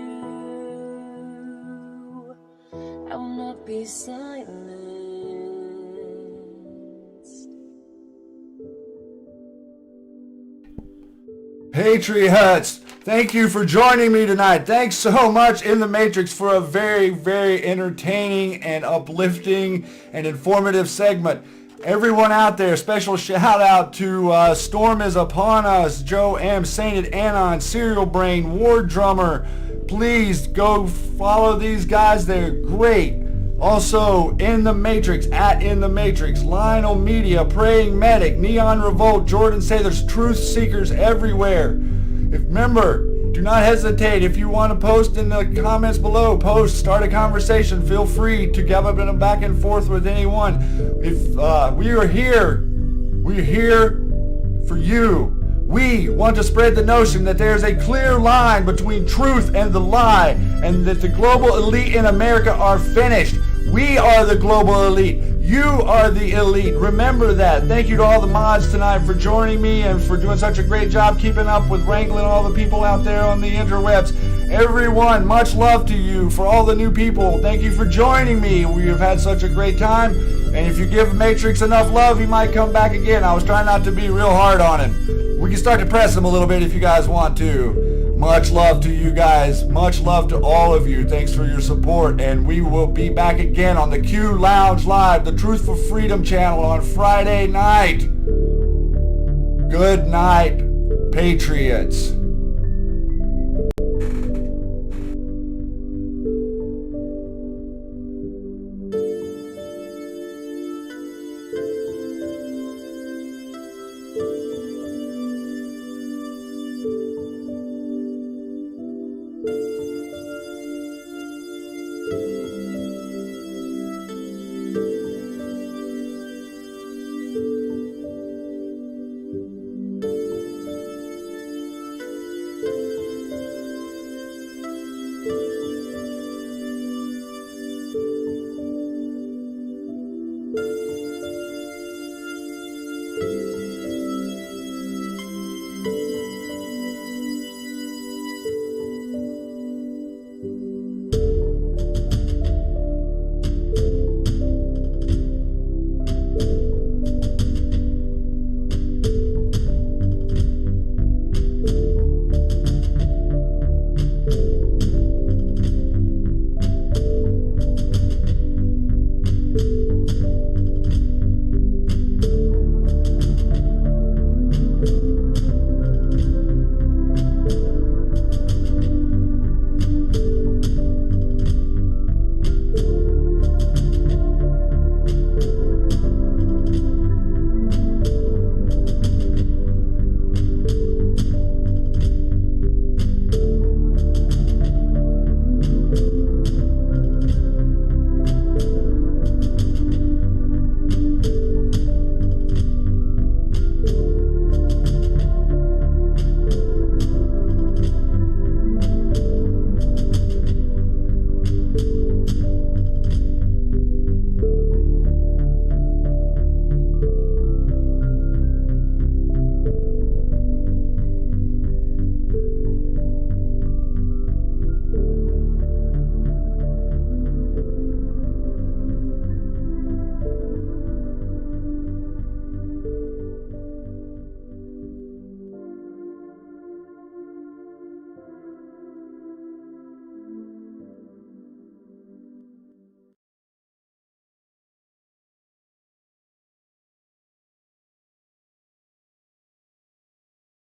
I will not be silenced. Patriots, thank you for joining me tonight. Thanks so much, IntheMatrixxx, for a very, very entertaining and uplifting and informative segment. Everyone out there, special shout out to Storm is Upon Us, Joe M, Sainted Anon, Serial Brain, War Drummer. Please go follow these guys. They're great. Also, IntheMatrixxx, at IntheMatrixxx, Lionel Media, Praying Medic, Neon Revolt, Jordan Say, there's truth seekers everywhere. Remember, do not hesitate. If you want to post in the comments below, post, start a conversation. Feel free to get up in a back and forth with anyone. If we're here for you. We want to spread the notion that there's a clear line between truth and the lie, and that the global elite in America are finished. We are the global elite. You are the elite. Remember that. Thank you to all the mods tonight for joining me and for doing such a great job keeping up with wrangling all the people out there on the interwebs. Everyone, much love to you. For all the new people, thank you for joining me. We have had such a great time. And if you give Matrix enough love, he might come back again. I was trying not to be real hard on him. We can start to press him a little bit if you guys want to. Much love to you guys. Much love to all of you. Thanks for your support. And we will be back again on the Q Lounge Live, the Truth for Freedom channel on Friday night. Good night, Patriots.